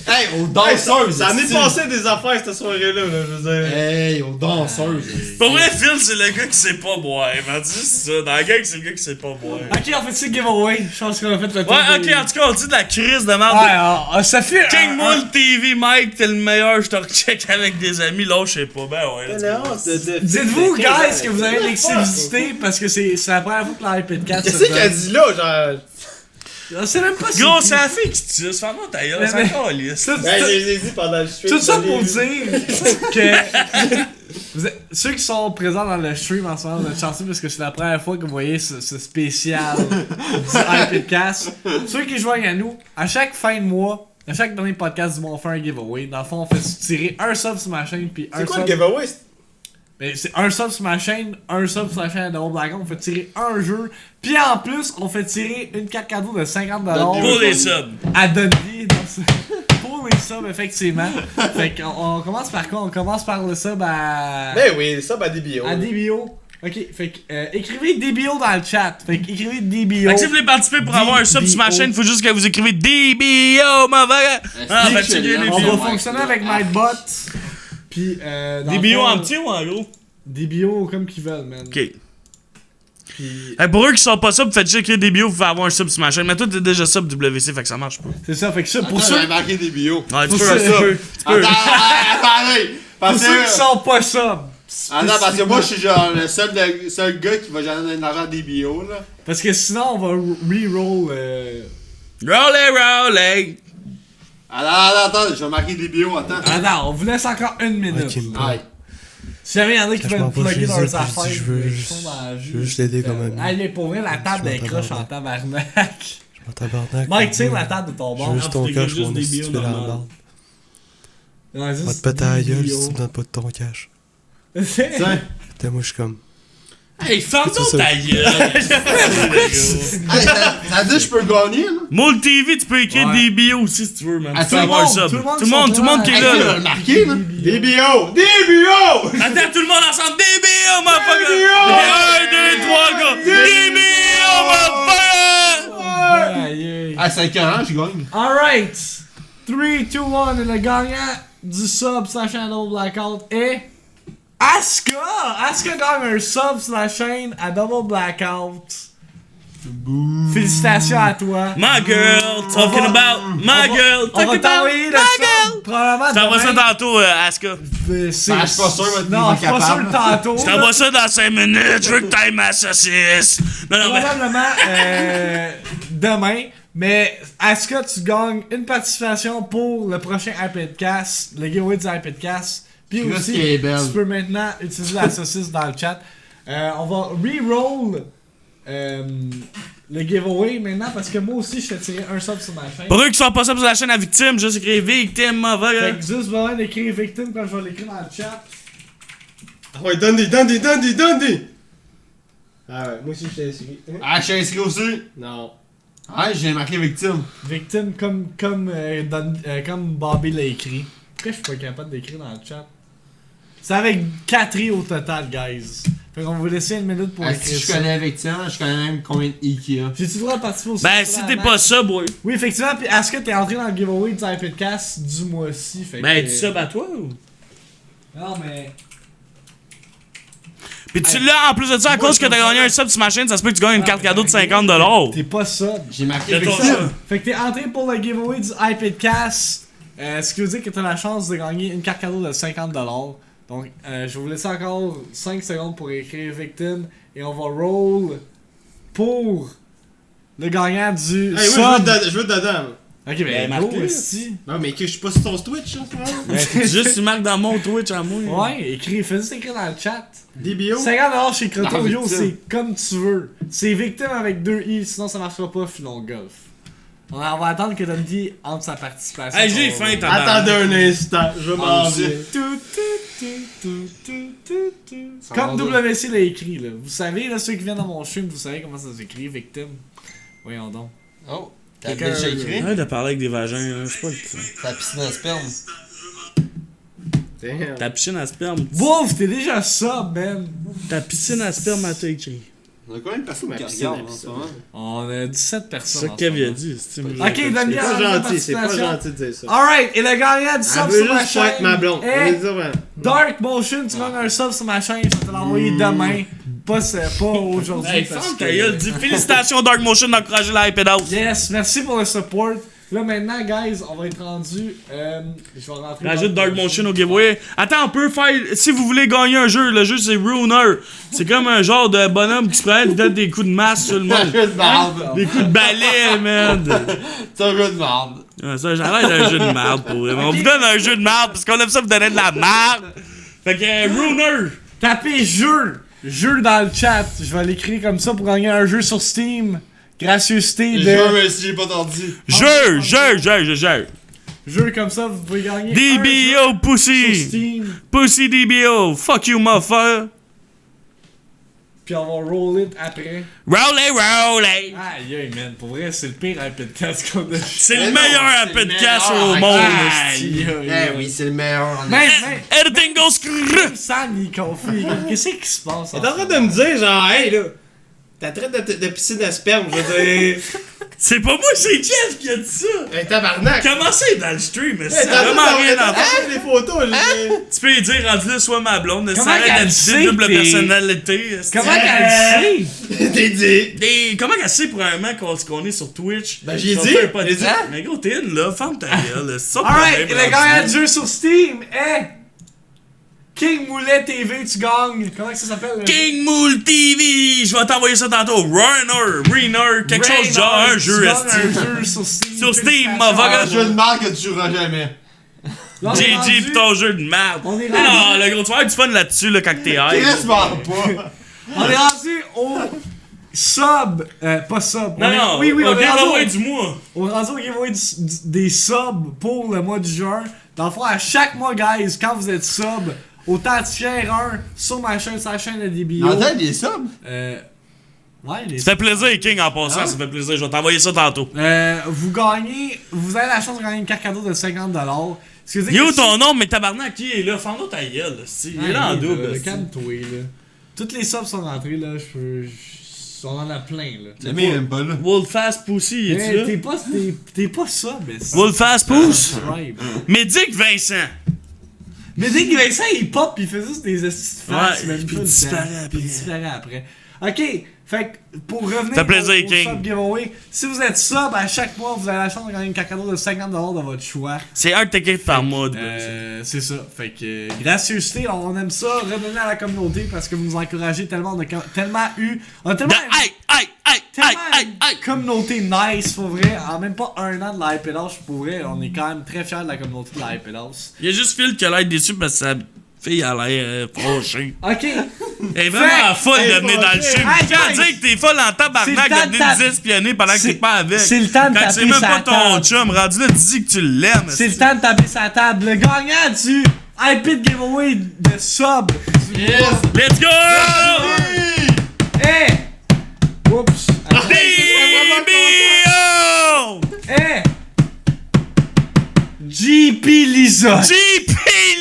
Hey, aux Hey, danseuses! ça en est esti. passé des affaires cette soirée-là, là, je veux dire. Hey, aux danseuses! Pour vrai, Phil, c'est le gars qui sait pas boire. Il m'a dit ça. Dans la gang, c'est le gars qui sait pas boire. Ok, on fait-tu le giveaway? Je pense qu'on a fait le tour. Ouais, des- ok, en tout cas, on dit de la crise de merde. Ouais, ça fait. King Moule TV, Mike, t'es le meilleur, je te recheck avec des amis, là, je sais pas, ben ouais. Dites-vous, guys, que vous avez l'exclusivité parce que c'est la première fois que la iPad 4 Qu'est-ce qu'elle dit là, genre. Je sais même pas si. Gros, c'est la fille qui te tisse, fais-moi ta gueule, Mais- c'est encore lisse. Ben, je l'ai dit pendant le stream. Tout ça je l'ai pour vu. dire que ceux qui sont présents dans le stream en ce moment, vous êtes chanceux parce que c'est la première fois que vous voyez ce spécial du iPadcast. Ceux qui joignent à nous, à chaque fin de mois, à chaque dernier podcast, on fait un giveaway. Dans le fond, on fait tirer un sub sur ma chaîne puis un C'est quoi sub. le giveaway? Mais c'est un sub sur ma chaîne, un sub sur la chaîne de Double Black Hole, on fait tirer un jeu. Puis en plus, on fait tirer une carte cadeau de 50$ Pour les subs. à Dundee pour les subs, effectivement. Fait qu'on commence par quoi? On commence par le sub à... Ben oui, ça, bah DBO. à DBO. Ok, fait que écrivez DBO dans le chat. Fait que écrivez DBO. Fait que si vous voulez participer pour avoir un sub sur ma chaîne, faut juste que vous écrivez DBO, mauvais. Ah, ben checker les On vidéos. va fonctionner avec Nightbot. Puis dans le DBO fond, en petit ou en gros? DBO comme qu'ils veulent, man. Ok. Puis Hey, pour eux qui sont pas subs, faites juste écrire DBO, vous pouvez avoir un sub sur ma chaîne. Mais toi, t'es déjà sub WC, fait que ça marche pas. c'est ça, fait que ça, pour Attends, ceux, j'avais marqué des bio. Ouais, tu pour peux ceux, un sub. Attends, attendez! pour Parce ceux qui que... sont pas subs. Attends, parce que moi, je suis genre le seul gars qui va gagner de l'argent des bio, là. Parce que sinon, on va reroll. Rolley. Attends, je vais marquer des bio, attends. Attends, on vous laisse encore une minute. Ok, là. Aïe. Si jamais il y en a qui Je veulent m'en vais plugger chez leurs eux, puis affaires, je veux qui juste- sont dans la je veux juste l'aider comme ami. Allez, pour vrai, la table Je est suis en croche en tabarnak. tabarnak. Je m'en tabarnak. Mike, tire la table de ton Je bord. veux juste ton Ah, cash, juste mon des esti, billes tu fais la normales. merde. Non, Va te péter à la gueule si tu me vidéo. donnes pas de ton cash. Tiens. Putain, moi je suis comme. Hey, ferme C'est donc ça. ta gueule. Ça dit, je peux gagner, là? Moule TV, tu peux écrire Ouais. DBO aussi si tu veux, man. Ah, Tu peux tout le avoir un monde, sub. tout le monde Tout le monde qui est Hey, là. tu là. l'as marqué, là? DBO! DBO! Attends, tout le monde ensemble. DBO, motherfucker! DBO! 1, 2, 3, gars! DBO, motherfucker! Aïe, aïe. Ah, c'est écœurant, je gagne. Alright! 3, 2, 1, et le gagnant du sub sur la chaîne Double Blackout est. Asuka! Asuka gagne un sub sur la chaîne à Double Blackout. Félicitations à toi. My girl, talking about my girl, On va talking about t'envoyer le my sub girl! probablement Je t'envoie ça demain. tantôt, Aska. C'est- Ben, je suis pas sûr, mais Non, je t'es suis pas sûr capable. tantôt. Je t'envoie ça dans 5 minutes, je veux que t'ailles ma saucisse. Non, non, mais... Probablement demain. Mais Asuka, tu gagnes une participation pour le prochain iPadcast, le giveaway du iPadcast. Puis Là, aussi, ce qui est belle. tu peux maintenant utiliser la saucisse dans le chat. On va re-roll le giveaway maintenant parce que moi aussi je t'ai tiré un sub sur ma chaîne. Pour eux qui sont pas subs sur la chaîne à victime, juste écrire victime, Fait mauvais. que juste besoin d'écrire victime quand je vais l'écrire dans le chat. Ah ouais, donne des! Ah ouais, moi aussi je t'ai inscrit. Ah, je suis inscrit aussi. Non. Ah, j'ai marqué victime. Victime comme Bobby l'a écrit. Pourquoi je suis pas capable d'écrire dans le chat? C'est avec 4 i au total, guys. Fait qu'on va vous laisser une minute pour Ah, écrire si je ça. connais victime, je connais même combien de i qu'il y a. J'ai-tu le droit de participer aussi? Ben, si t'es pas sub, ouais. Oui, effectivement, pis est-ce que t'es entré dans le giveaway du iPadcast du mois-ci? Fait Ben, que... tu sub à toi ou? Non, mais... Pis tu l'as en plus de ça, à cause que t'as gagné un sub sur ma chaîne, ça se peut que tu gagnes une carte cadeau de 50$. T'es pas sub. J'ai marqué Fais ton victime. sub. Fait que t'es entré pour le giveaway du iPadcast. Ce qui veut dire que t'as la chance de gagner une carte cadeau de 50$. Donc, je vais vous laisser encore 5 secondes pour écrire victime. Et on va roll pour le gagnant du Hey, sub. moi je veux dedans. Ok, ben, marqué, go, là. esti. Non, mais que je suis pas sur ton Twitch, hein, frère. Juste, tu marques dans mon Twitch à moi. Ouais, écris, fais juste écrire dans le chat. DBO? 50$ chez Croto Non, Yo, victime. c'est comme tu veux. C'est victime avec 2 i, sinon ça marchera pas, filon golf. On va attendre que Dundee entre sa participation. Hey, j'ai On faim, va- Attendez un instant, je m'en Ah, viens. Comme WC l'a écrit, là. Vous savez, là, ceux qui viennent dans mon stream, vous savez comment ça s'écrit, victime. Voyons donc. Oh, t'as Quelqu'un- déjà écrit? Arrête de parler avec des vagins, hein, c'est pas le temps. Ta piscine à sperme. Damn. Ta piscine à sperme. Wolf, t'es déjà sub, man. Ta piscine à sperme, elle t'a écrit. On a combien de personnes Ma qui piscine, regardent la en ce piscine. moment? On a 17 C'est personnes. ça en que Kev ce a moment. dit. c'est- Ok, C'est Dundee, pas gentil, c'est pas participation. gentil de dire ça. Alright, et le gagnant du sub Elle veut sur ma juste pas être ma chaîne blonde. On va est le dire, ouais. Dark Motion. Tu gagnes un sub sur ma chaîne, je vais te l'envoyer demain. Pas aujourd'hui. Hey, parce ferme que- ta gueule, dis félicitations Dark Motion d'encourager l'iPad House. Yes, merci pour le support. Là maintenant, guys, on va être rendu. Je vais rentrer. Rajoute Dark Motion au giveaway. Attends, on peut faire. Si vous voulez gagner un jeu, le jeu c'est Ruiner. C'est comme un genre de bonhomme qui se prend et donne des coups de masse sur le C'est un monde. jeu de merde. Des coups de balai, man. C'est un jeu de merde. Ouais, ça, j'arrête un jeu de merde pour vrai. On vous donne un jeu de merde parce qu'on aime ça vous donner de la merde. Fait que Ruiner. Tapez jeu! Jeu dans le chat. Je vais l'écrire comme ça pour gagner un jeu sur Steam. Gracieuseté Je de. veux, mais si j'ai pas tordu. Jeu. Jeu comme ça, vous pouvez gagner. un jeu DBO sur Pussy. Steam. Pussy DBO. Fuck you, motherfucker. puis on va roll it après. Rolley! Aïe, aïe, man. Pour vrai, c'est le pire podcast qu'on a. C'est Mais le non, meilleur c'est podcast le au meilleur. monde. Aïe, aïe, Eh aïe. oui, c'est le meilleur. Même Everything goes crrrr. Sam, il est confus. Qu'est-ce qui se passe? T'es en train de me dire, genre, hey là, t'as traité de piscine de sperme, je veux dire. C'est pas moi, c'est Jeff qui a dit ça. Hey, tabarnak! Comment c'est dans le stream? Mais c'est Hey, t'as vraiment rien à faire faire. les photos, je veux dire. Tu peux lui dire, rendu là, soit ma blonde, Comment ça qu'elle arrête sait d'être double que t'es- personnalité. Comment qu'elle sait? T'es dit. Et comment qu'elle sait probablement qu'on est sur Twitch? Ben, j'ai Qu'on dit. fait un podcast? J'ai dit. Mais gros, t'es une là, ferme ta gueule. C'est ça le Alright, problème, le rendu gagnant là. de jeu sur Steam est. King Moulet TV, tu gagnes. Comment que ça s'appelle? King Mool TV! Je vais t'envoyer ça tantôt. Runner, quelque chose genre un jeu, Tu esti. gagnes un jeu sur Steam. Sur Steam, Félicitations. motherfucker. Un jeu de marque que tu joueras jamais. Là, on est GG rendu- pis ton jeu de merde. On est Ah non, rendu- le gros, tu vas avoir du fun là-dessus là, quand t'es high. Chris parle pas. On est rendu au sub. Pas sub. Non, non, Oui, on on est vient rendu du mois. on est rendu au giveaway des subs pour le mois de juin. Dans le fond, à chaque mois, guys, quand vous êtes sub, autant tier 1 sur ma chaîne, sa chaîne de DBO. Y'en a des subs? Ouais, les Ça fait plaisir, King, en passant, ça fait plaisir. Je vais t'envoyer ça tantôt. vous gagnez, vous avez la chance de gagner une carte cadeau de 50$. Ce qui veut dire Yo, que ton nom, mais tabarnak, qui est là? Fends-nous ta gueule, esti. Il est là en double, esti. Calme-toi, là. Toutes les subs sont rentrées, là. On en a plein, là. Le mien, il aime pas là. Wolf Fast Pussy, es-tu Hey, là? t'es pas sub, mais c'est. Wolf Fast Puss? Subscribe. Médic Vincent. Mais dès que Vincent il pop, il fait juste des estis de face, Ouais, même puis pas il le disparaît temps. après. Puis il disparaît après. Ok, fait que pour revenir Ça fait plaisir, au King. sub giveaway, si vous êtes sub, à chaque mois, vous avez la chance de gagner une carte cadeau de 50$ de votre choix. C'est un ticket par mois. C'est ça. Fait que, gracieuseté, on aime ça, redonner à la communauté parce que vous nous encouragez tellement, on a tellement eu. On a tellement. Une communauté nice, pour vrai. En même pas un an de la Hype House, pour vrai, on est quand même très fiers de la communauté de la Hype House. Il y a juste Phil qui a l'air déçu parce que sa fille a l'air fâchée. Ok. Elle est vraiment folle de venir dans le fâchée. stream. Hey, Tu vas guys. dire que t'es folle en tabarnak C'est le temps de de venir taper. nous espionner pendant que C'est- t'es pas avec. c'est le temps de Quand taper c'est même sa pas ton table. chum, rendu là, dis que tu l'aimes. C'est le temps de taper sa table. Le gagnant du iPad Giveaway de sub. Yes! Let's go! Hey! Oups. DBO! Hey! JP Lizotte. JP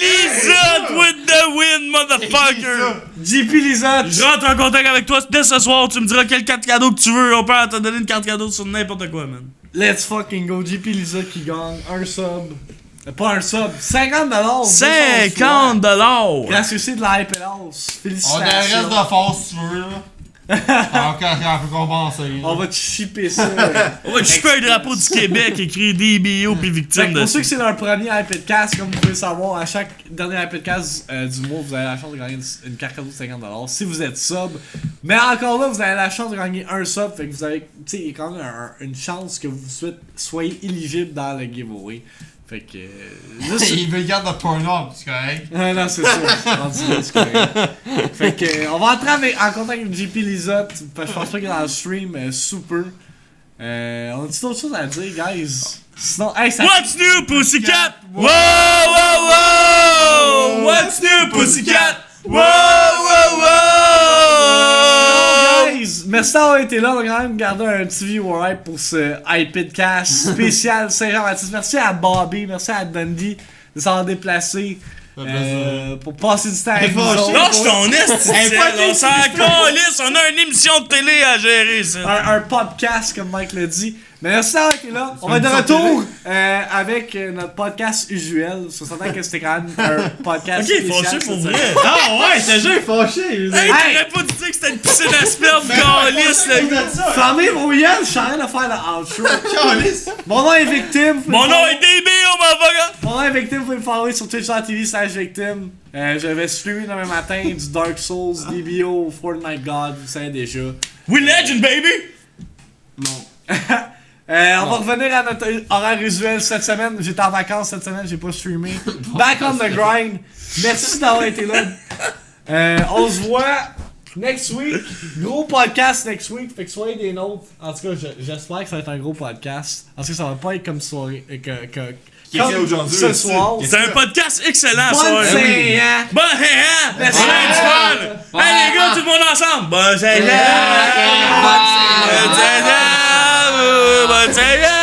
Lizotte with the win, motherfucker! JP Lizotte. Je rentre en contact avec toi dès ce soir, tu me diras quelle carte cadeau que tu veux, on peut te donner une carte cadeau sur n'importe quoi, man. Let's fucking go. JP Lizotte qui gagne un sub. Pas un sub. 50$. 50$! Grâce de la Hype House. On a un Félicitations. reste de force si tu veux là. Encore on peut compenser. On va te shipper ça. On va te choper un drapeau du Québec écrit DBO puis Fait victime que de pour ceux que c'est leur premier iPadcast, comme vous pouvez le savoir, à chaque dernier iPadcast du mois, vous avez la chance de gagner une carte cadeau de 50$ si vous êtes sub. Mais encore là, vous avez la chance de gagner un sub, fait que vous avez, tu sais, il y a quand même une chance que vous soyez éligible dans le giveaway. Fait que. Juste... Il veut le garde de porno, c'est correct. non, c'est ça. C'est correct. Fait que, on va entrer en contact avec JP Lizotte. Je pense pas qu'il est dans le stream. Super. On a-tu d'autres choses à dire, guys? Sinon, hey, ça. What's new, Pussycat? Wow, wow, wow! What's new, Pussycat? Wow, wow, wow! Guys, merci d'avoir été là. On a quand même gardé un petit viewer hype pour ce iPadcast spécial Saint-Jean-Baptiste. Merci à Bobby, merci à Dundee de s'avoir déplacé pour passer du temps avec nous autres. Lâche ton esti, on s'en calisse, on a une émission de télé à gérer, ça. Un podcast, comme Mike l'a dit. Mais merci d'avoir été là. On va être de retour avec notre podcast usuel. Ça s'entend que c'était quand même un podcast Ok, spécial. fâché pour cette vrai. semaine. Ah ouais, t'es déjà fâché. Hey, t'aurais pas dit que c'était une piscine à sperme, calisse, le gars. Fermez vos yeux, je suis en train de faire le outro. Calice! Mon nom est Victime. Mon nom est DBO, motherfucker! Mon nom est Victime, vous pouvez me follower sur twitch.tv/Victime. Je vais streamer demain matin du Dark Souls, DBO, Fortnite God, vous savez déjà. We legend, baby! On va revenir à notre horaire usuel cette semaine. J'étais en vacances cette semaine, j'ai pas streamé. Back on the grind. Merci d'avoir été là. On se voit next week. Gros podcast next week. Fait que soyez des nôtres. En tout cas, j'espère que ça va être un gros podcast. En tout cas, ça va pas être comme soirée. qui est aujourd'hui. Ce soir. C'est un podcast excellent, ça. Bonne Saint-Jean. Bon, hein? Merci, du fun. Hey, les gars, tout le monde ensemble. Bon Saint-Jean. Bonne Saint-Jean. Bonne Saint-Jean.